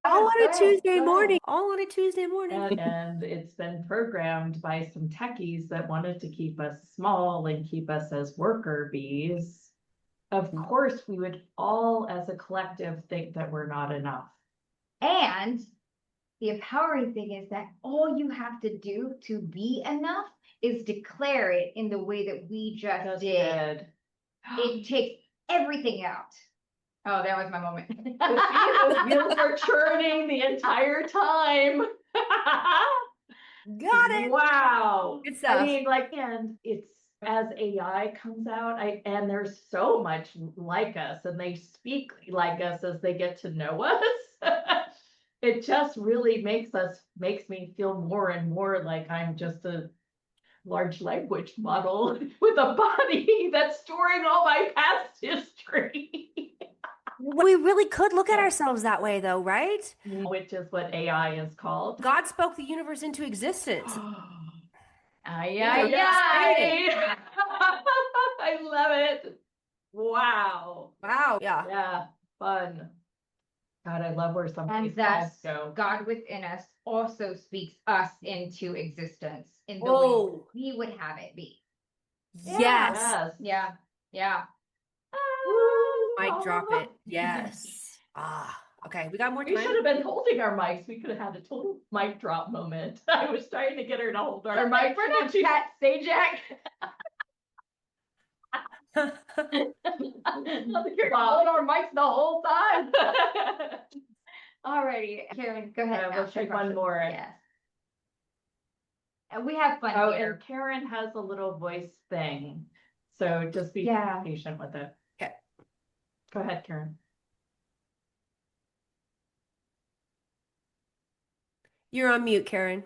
A: All on a
B: Good,
A: Tuesday
B: good.
A: morning. All on a Tuesday morning.
C: And it's been programmed by some techies that wanted to keep us small and keep us as worker bees. Of course, we would all as a collective think that we're not enough.
B: And the empowering thing is that all you have to do to be enough is declare it in the way that we just did. It takes everything out. Oh, that was my moment.
C: The wheels are churning the entire time.
A: Got it.
C: Wow.
A: Good stuff.
C: I mean, like, and it's as AI comes out, and there's so much like us, and they speak like us as they get to know us. It just really makes me feel more and more like I'm just a large language model with a body that's storing all my past history.
A: We really could look at ourselves that way, though, right?
C: Which is what AI is called.
A: God spoke the universe into existence.
C: Ay,
A: Yeah,
C: I love it. Wow.
A: Wow. Yeah.
C: Yeah. fun. God, I love where some of
B: And
C: these poems
B: thus,
C: go.
B: God within us also speaks us into existence in the way
A: Whoa.
B: we would have it be.
A: Yes.
C: Yes.
B: Yeah. Yeah.
A: Mic drop it. Yes. Okay. We got more
C: We should
A: time.
C: have been holding our mics. We could have had a total mic drop moment. I was trying to get her to hold our mic.
B: We're not Pat Sajak. You're holding our mics the whole time. Alrighty, Karen, go ahead.
C: We'll take one more.
B: Yes. And we have fun
C: Oh,
B: here.
C: and Karen has a little voice thing. So just be patient with it.
A: Okay.
C: Go ahead, Karen.
A: You're on mute, Karen.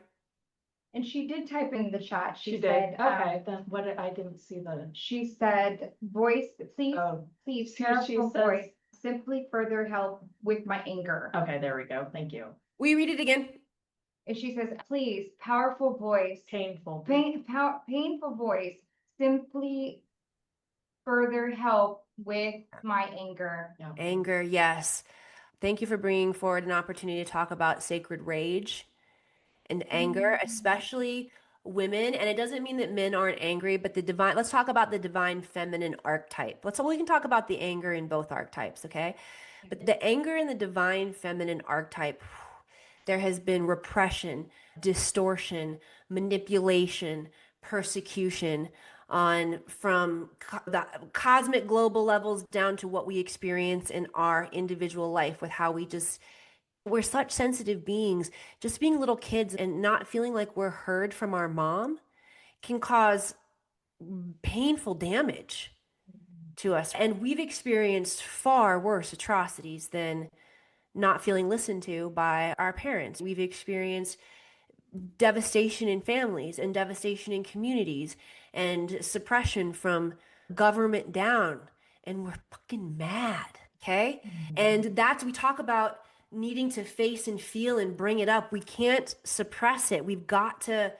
B: And she did type in the chat. She
C: She
B: said,
C: did. Okay, then what I didn't see the.
B: she said, voice, please,
C: Oh,
B: please,
C: she
B: powerful
C: says-
B: voice, simply further help with my anger.
C: Okay, there we go. Thank you.
A: Will you read it again?
B: And she says, please, powerful voice,
C: Painful.
B: painful voice, simply further help with my anger.
C: Yeah.
A: Anger, yes. Thank you for bringing forward an opportunity to talk about sacred rage and anger, especially women. And it doesn't mean that men aren't angry, but the divine, let's talk about the divine feminine archetype. We can talk about the anger in both archetypes, okay? But the anger in the divine feminine archetype, there has been repression, distortion, manipulation, persecution from the cosmic global levels down to what we experience in our individual life with how we're such sensitive beings. Just being little kids and not feeling like we're heard from our mom can cause painful damage to us. And we've experienced far worse atrocities than not feeling listened to by our parents. We've experienced devastation in families and devastation in communities and suppression from government down. And we're fucking mad, okay? And we talk about needing to face and feel and bring it up. We can't suppress it. We've got to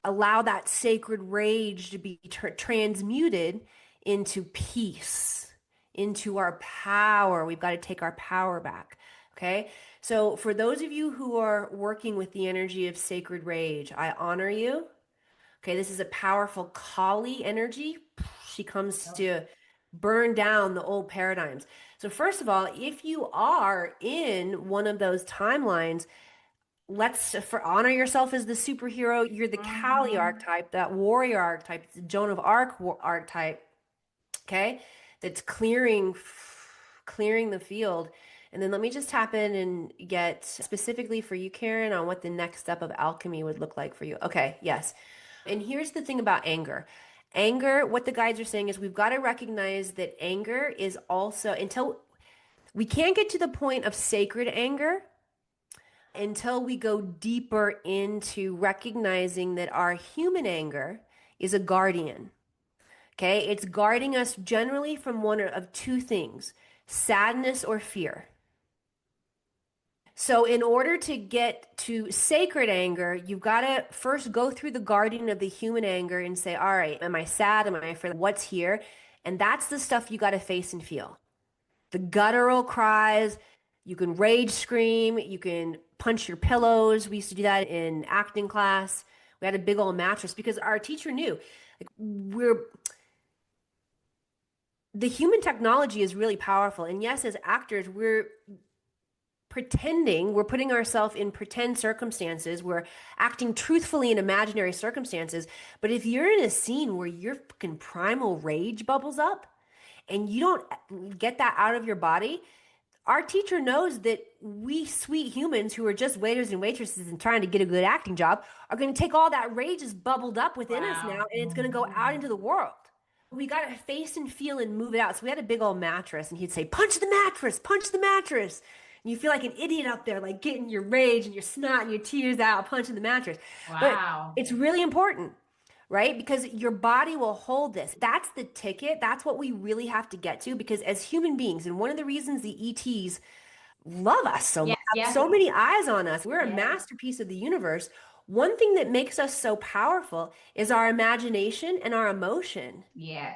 A: allow that sacred rage to be transmuted into peace, into our power. We've got to take our power back. Okay. So for those of you who are working with the energy of sacred rage, I honor you. Okay. This is a powerful Kali energy. She comes to burn down the old paradigms. So first of all, if you are in one of those timelines, honor yourself as the superhero. You're the Kali archetype, that warrior archetype, the Joan of Arc archetype. Okay. That's clearing the field. And then let me just tap in and get specifically for you, Karen, on what the next step of alchemy would look like for you. Okay, yes. And here's the thing about anger. Anger, what the guides are saying is we've got to recognize that anger is also, until we can't get to the point of sacred anger until we go deeper into recognizing that our human anger is a guardian. Okay, it's guarding us generally from one of two things, sadness or fear. So in order to get to sacred anger, you've got to first go through the guardian of the human anger and say, all right, am I sad? Am I afraid? What's here? And that's the stuff you got to face and feel. The guttural cries, you can rage scream, you can punch your pillows. We used to do that in acting class. We had a big old mattress because our teacher knew the human technology is really powerful. And yes, as actors, we're putting ourselves in pretend circumstances. We're acting truthfully in imaginary circumstances. But if you're in a scene where your fucking primal rage bubbles up and you don't get that out of your body, our teacher knows that we sweet humans who are just waiters and waitresses and trying to get a good acting job are going to take all that rage is bubbled up within us now, and it's going to go out into the world. We got to face and feel and move it out. So we had a big old mattress, and he'd say, punch the mattress, punch the mattress. And you feel like an idiot up there, like getting your rage and your snot and your tears out, punching the mattress.
B: Wow.
A: But it's really important, right? Because your body will hold this. That's the ticket. That's what we really have to get to, because as human beings, and one of the reasons the ETs love us so much, have so many eyes on us, we're a masterpiece of the universe. One thing that makes us so powerful is our imagination and our emotion.
B: Yes.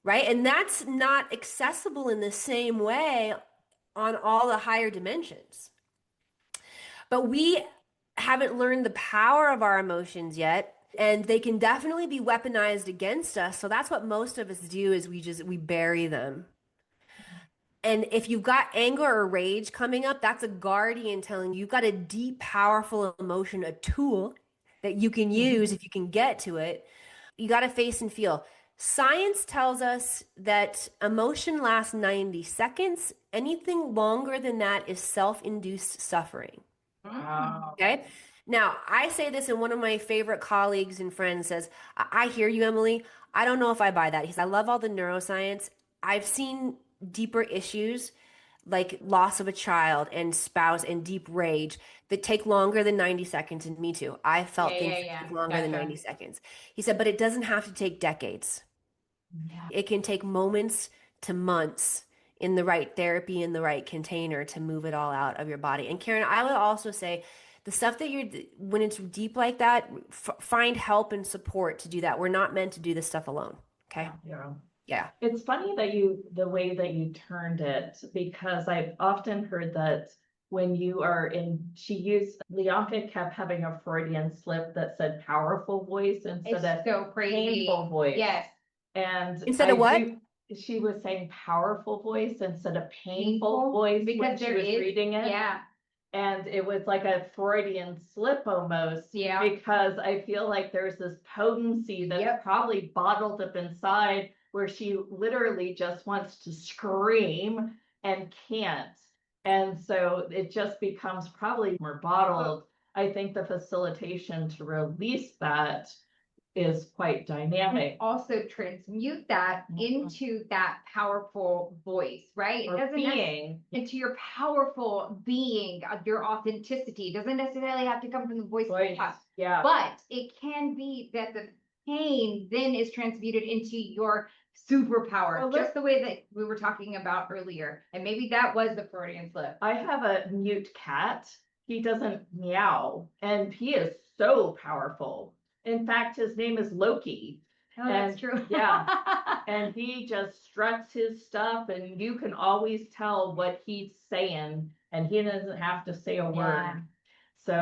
A: Right? And that's not accessible in the same way on all the higher dimensions. But we haven't learned the power of our emotions yet, and they can definitely be weaponized against us. So that's what most of us do, is we bury them. And if you've got anger or rage coming up, that's a guardian telling you you've got a deep, powerful emotion, a tool that you can use if you can get to it. You got to face and feel. Science tells us that emotion lasts 90 seconds. Anything longer than that is self-induced suffering.
C: Wow.
A: Okay. Now, I say this, and one of my favorite colleagues and friends says, I hear you, Emily. I don't know if I buy that. He says, I love all the neuroscience. I've seen deeper issues like loss of a child and spouse and deep rage that take longer than 90 seconds. And me too. I felt things that take longer than 90 seconds. He said, but it doesn't have to take decades.
C: Yeah.
A: It can take moments to months in the right therapy, in the right container to move it all out of your body. And Karen, I would also say the stuff that when it's deep like that, find help and support to do that. We're not meant to do this stuff alone. Okay.
C: Yeah.
A: Yeah.
C: It's funny that the way that you turned it, because I've often heard that when you are Leonka kept having a Freudian slip that said powerful voice instead of
B: so crazy.
C: painful voice.
B: Yes.
C: And
A: instead of what?
C: She was saying powerful voice instead of painful voice when she was reading it.
B: Yeah.
C: And it was like a Freudian slip almost.
B: Yeah.
C: Because I feel like there's this potency that's probably bottled up inside where she literally just wants to scream and can't. And so it just becomes probably more bottled. I think the facilitation to release that is quite dynamic.
B: Also transmute that into that powerful voice, right?
C: Or
B: It doesn't
C: being.
B: into your powerful being, your authenticity. It doesn't necessarily have to come from the voice.
C: Yeah.
B: But it can be that the pain then is transmuted into your superpower, just the way that we were talking about earlier. And maybe that was the Freudian slip.
C: I have a mute cat. He doesn't meow, and he is so powerful. In fact, his name is Loki.
B: Oh, that's true.
C: Yeah. And he just struts his stuff, and you can always tell what he's saying, and he doesn't have to say a word. So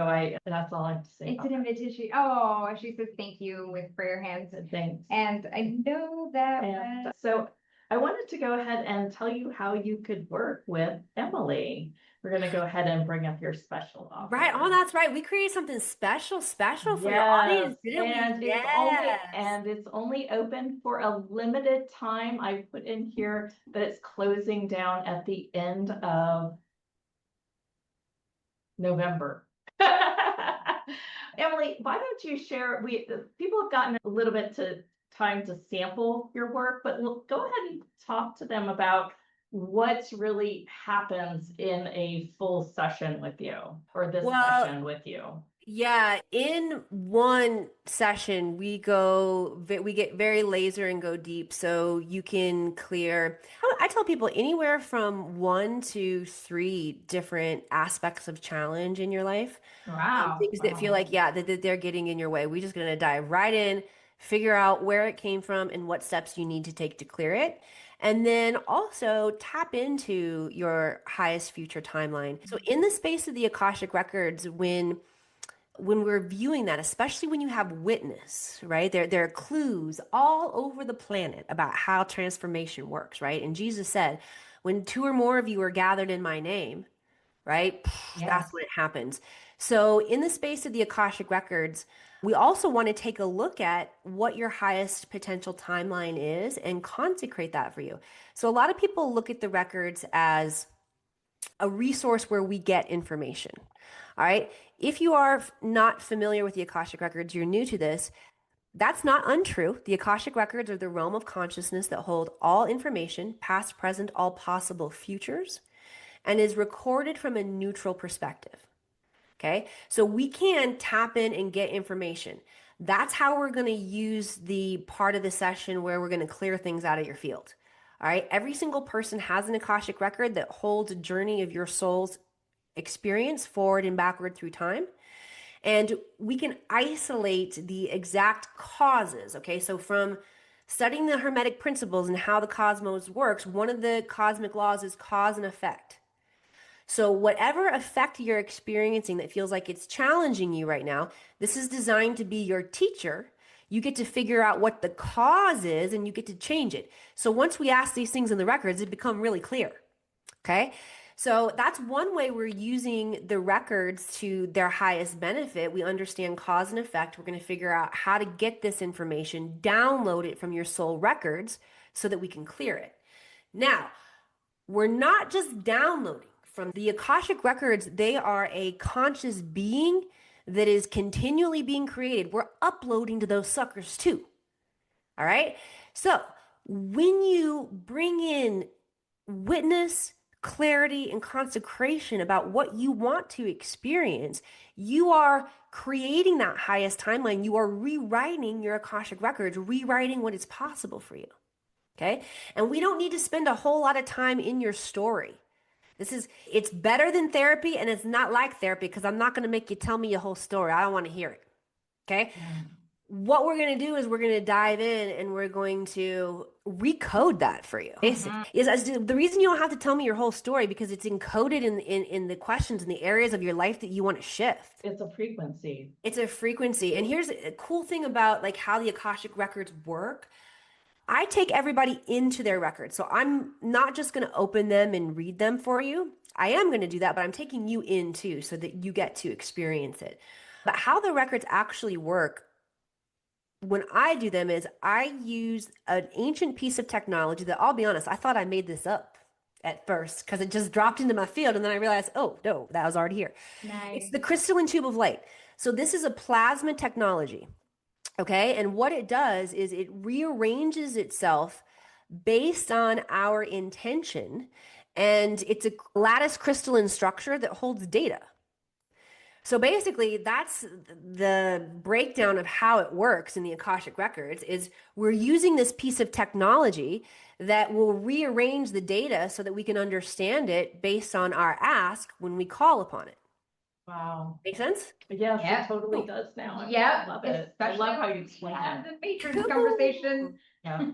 C: that's all I have to say.
B: It's an invitation. Oh, she says thank you with prayer hands.
C: Thanks.
B: And I know that.
C: So I wanted to go ahead and tell you how you could work with Emily. We're going to go ahead and bring up your special offer.
A: Right. Oh, that's right. We created something special for your audience, didn't we?
C: And it's only open for a limited time. I put in here that it's closing down at the end of November. Emily, why don't you share? People have gotten a little bit time to sample your work, but go ahead and talk to them about what really happens in a full session with you, or this session with you.
A: Yeah, in one session, we get very laser and go deep, so you can clear. I tell people anywhere from 1 to 3 different aspects of challenge in your life.
B: Wow.
A: Things that feel like, that they're getting in your way. We're just going to dive right in, figure out where it came from and what steps you need to take to clear it. And then also tap into your highest future timeline. So in the space of the Akashic Records, when we're viewing that, especially when you have witness, right? There are clues all over the planet about how transformation works, right? And Jesus said, when 2 or more of you are gathered in my name, right? That's when it happens. So in the space of the Akashic Records, we also want to take a look at what your highest potential timeline is and consecrate that for you. So a lot of people look at the records as a resource where we get information. All right. If you are not familiar with the Akashic Records, you're new to this, that's not untrue. The Akashic Records are the realm of consciousness that hold all information, past, present, all possible futures, and is recorded from a neutral perspective. Okay, so we can tap in and get information. That's how we're going to use the part of the session where we're going to clear things out of your field. All right, every single person has an Akashic Record that holds a journey of your soul's experience forward and backward through time. And we can isolate the exact causes. Okay, so from studying the Hermetic principles and how the cosmos works, one of the cosmic laws is cause and effect. So whatever effect you're experiencing that feels like it's challenging you right now, this is designed to be your teacher. You get to figure out what the cause is and you get to change it. So once we ask these things in the records, it become really clear. Okay. So that's one way we're using the records to their highest benefit. We understand cause and effect. We're going to figure out how to get this information, download it from your soul records so that we can clear it. Now, we're not just downloading from the Akashic records. They are a conscious being that is continually being created. We're uploading to those suckers too. All right. So when you bring in witness, clarity, and consecration about what you want to experience, you are creating that highest timeline. You are rewriting your Akashic records, rewriting what is possible for you. Okay. And we don't need to spend a whole lot of time in your story. It's better than therapy, and it's not like therapy because I'm not going to make you tell me your whole story. I don't want to hear it. Okay. What we're going to do is we're going to dive in and we're going to recode that for you. The reason you don't have to tell me your whole story because it's encoded in the questions and the areas of your life that you want to shift.
C: It's a frequency.
A: It's a frequency. And here's a cool thing about like how the Akashic records work. I take everybody into their records. So I'm not just going to open them and read them for you. I am going to do that, but I'm taking you in too so that you get to experience it. But how the records actually work when I do them is I use an ancient piece of technology that, I'll be honest, I thought I made this up at first because it just dropped into my field. And then I realized, oh, no, that was already here.
B: Nice.
A: It's the crystalline tube of light. So this is a plasma technology. Okay. And what it does is it rearranges itself based on our intention. And it's a lattice crystalline structure that holds data. So basically, that's the breakdown of how it works in the Akashic records is we're using this piece of technology that will rearrange the data so that we can understand it based on our ask when we call upon it.
C: Wow.
A: Make sense?
C: Yes,
B: Yeah.
C: it totally does now.
B: Yeah,
C: I love it. I love how you explain
B: have
C: that.
B: the matrix conversation.
C: Yeah.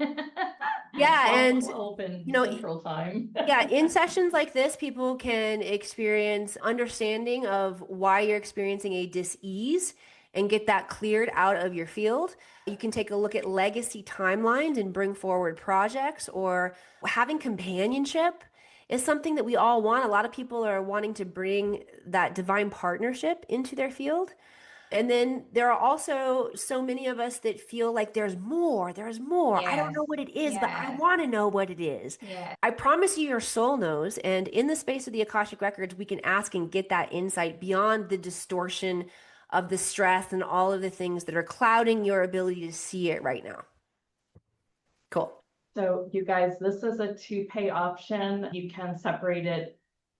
A: Yeah, and
C: 12 in
A: you know,
C: Central Time.
A: yeah, in sessions like this, people can experience understanding of why you're experiencing a dis-ease and get that cleared out of your field. You can take a look at legacy timelines and bring forward projects, or having companionship is something that we all want. A lot of people are wanting to bring that divine partnership into their field. And then there are also so many of us that feel like there's more. I don't know what it is, but I
B: Yes.
A: want to know what it is.
B: Yeah.
A: I promise you your soul knows. And in the space of the Akashic records, we can ask and get that insight beyond the distortion of the stress and all of the things that are clouding your ability to see it right now. Cool.
C: So you guys, this is a 2-pay option. You can separate it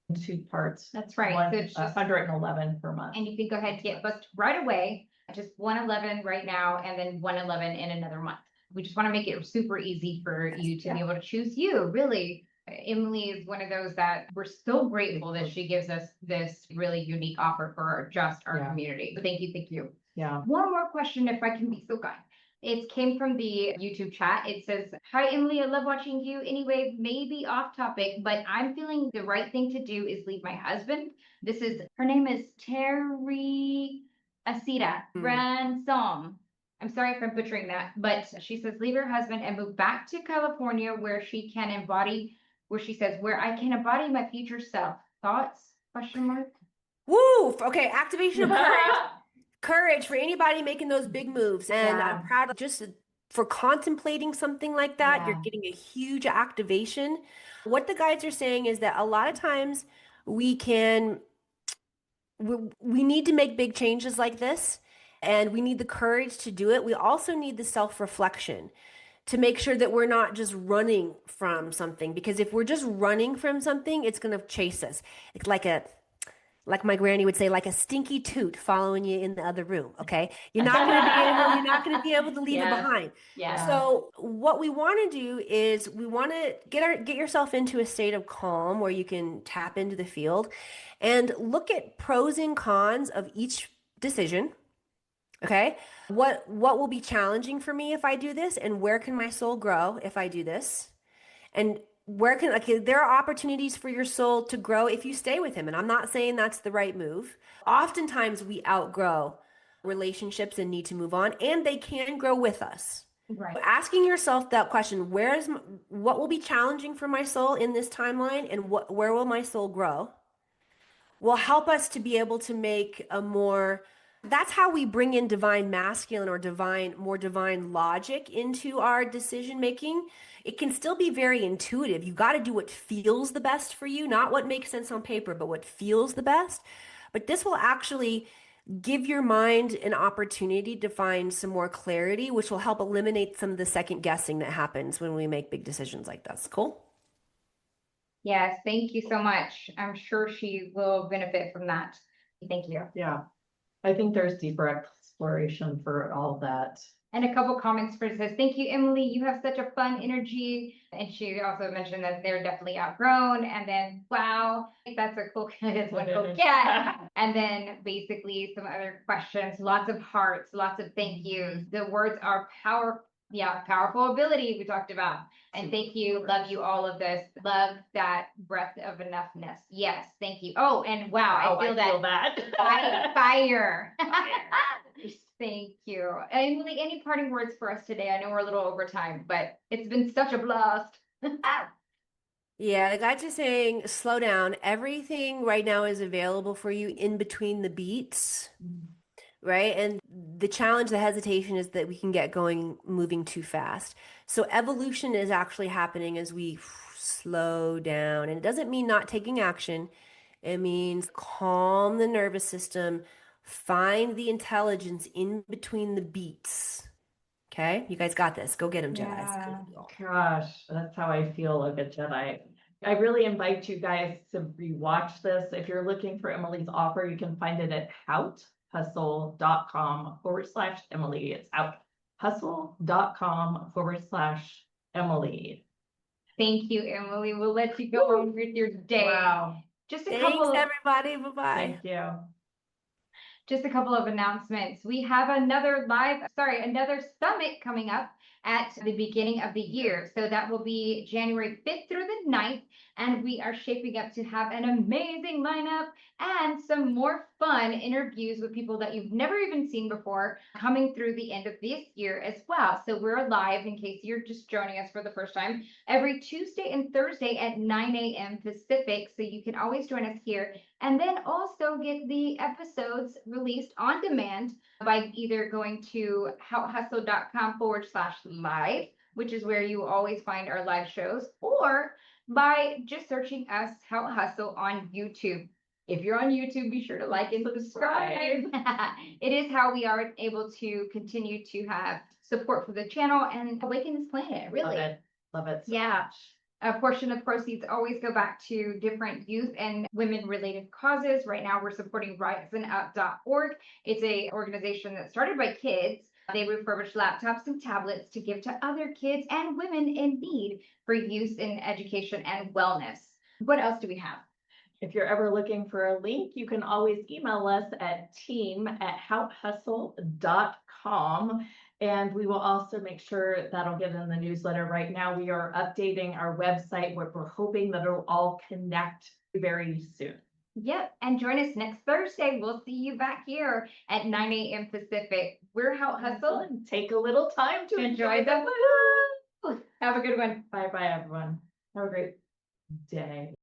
C: in 2 parts.
B: That's right.
C: One,
B: So it's just,
C: 111 per month.
B: and you can go ahead and get booked right away. Just 111 right now, and then 111 in another month. We just want to make it super easy for you to be able to choose you. Really, Emily is one of those that we're so grateful that she gives us this really unique offer for just our community. So thank you, thank you.
C: Yeah.
B: One more question, if I can be so kind. It came from the YouTube chat. It says, "Hi, Emily, I love watching you. Anyway, maybe off topic, but I'm feeling the right thing to do is leave my husband." Her name is Terry Asita Ransom. I'm sorry if I'm butchering that, but she says, leave her husband and move back to California where she can embody, where she says, where I can embody my future self. Thoughts? Question mark.
A: Woo! Okay, activation of courage. Courage for anybody making those big moves. And
B: Yeah.
A: I'm proud of just for contemplating something like that.
B: Yeah.
A: You're getting a huge activation. What the guides are saying is that a lot of times we need to make big changes like this, and we need the courage to do it. We also need the self-reflection to make sure that we're not just running from something, because if we're just running from something, it's going to chase us. It's like my granny would say, like a stinky toot following you in the other room. Okay. You're not going to be able to leave it behind.
B: Yeah.
A: So what we want to do is we want to get yourself into a state of calm where you can tap into the field and look at pros and cons of each decision. Okay. What will be challenging for me if I do this, and where can my soul grow if I do this? And okay, there are opportunities for your soul to grow if you stay with him. And I'm not saying that's the right move. Oftentimes we outgrow relationships and need to move on, and they can grow with us.
B: Right.
A: Asking yourself that question, what will be challenging for my soul in this timeline, and where will my soul grow, will help us to be able to make that's how we bring in divine masculine or more divine logic into our decision making. It can still be very intuitive. You got to do what feels the best for you, not what makes sense on paper, but what feels the best. But this will actually give your mind an opportunity to find some more clarity, which will help eliminate some of the second guessing that happens when we make big decisions like this. Cool?
B: Yes, thank you so much. I'm sure she will benefit from that. Thank you.
C: Yeah, I think there's deeper exploration for all that.
B: And a couple comments for says, thank you, Emily. You have such a fun energy. And she also mentioned that they're definitely outgrown. And then, wow, that's a cool, that's one cool cat. And then basically some other questions, lots of hearts, lots of thank yous. The words are powerful ability we talked about. And thank you, love you, all of this. Love that breath of enoughness. Yes, thank you. Oh, and wow, I feel that. Fire. Thank you. And Emily, any parting words for us today? I know we're a little over time, but it's been such a blast.
A: Yeah, the guides are saying, slow down. Everything right now is available for you in between the beats, right? And the challenge, the hesitation is that we can get going, moving too fast. So evolution is actually happening as we slow down. And it doesn't mean not taking action. It means calm the nervous system, find the intelligence in between the beats. Okay? You guys got this. Go get them, Jedis.
C: Gosh, that's how I feel like a Jedi. I really invite you guys to rewatch this. If you're looking for Emily's offer, you can find it at houthustle.com/Emily. It's houthustle.com/Emily.
B: Thank you, Emily. We'll let you go on with your day.
C: Wow.
A: Thanks, everybody. Bye-bye.
C: Thank you.
B: Just a couple of announcements. We have another summit coming up at the beginning of the year. So that will be January 5th through the 9th. And we are shaping up to have an amazing lineup and some more fun interviews with people that you've never even seen before coming through the end of this year as well. So we're live, in case you're just joining us for the first time, every Tuesday and Thursday at 9 a.m. Pacific. So you can always join us here. And then also get the episodes released on demand by either going to hautehustle.com/live, which is where you always find our live shows, or by just searching us, Haute Hustle, on YouTube. If you're on YouTube, be sure to like and subscribe. It is how we are able to continue to have support for the channel and awaken this planet, really.
C: Love it.
B: Yeah. A portion of proceeds always go back to different youth and women-related causes. Right now, we're supporting riseandup.org. It's an organization that started by kids. They refurbish laptops and tablets to give to other kids and women in need for use in education and wellness. What else do we have?
C: If you're ever looking for a link, you can always email us at team@hautehustle.com. And we will also make sure that'll get in the newsletter. Right now, we are updating our website, where we're hoping that it'll all connect very soon.
B: Yep. And join us next Thursday. We'll see you back here at 9 a.m. Pacific. We're Haute Hustle.
C: And take a little time to enjoy the food.
B: Have a good one.
C: Bye-bye, everyone. Have a great day.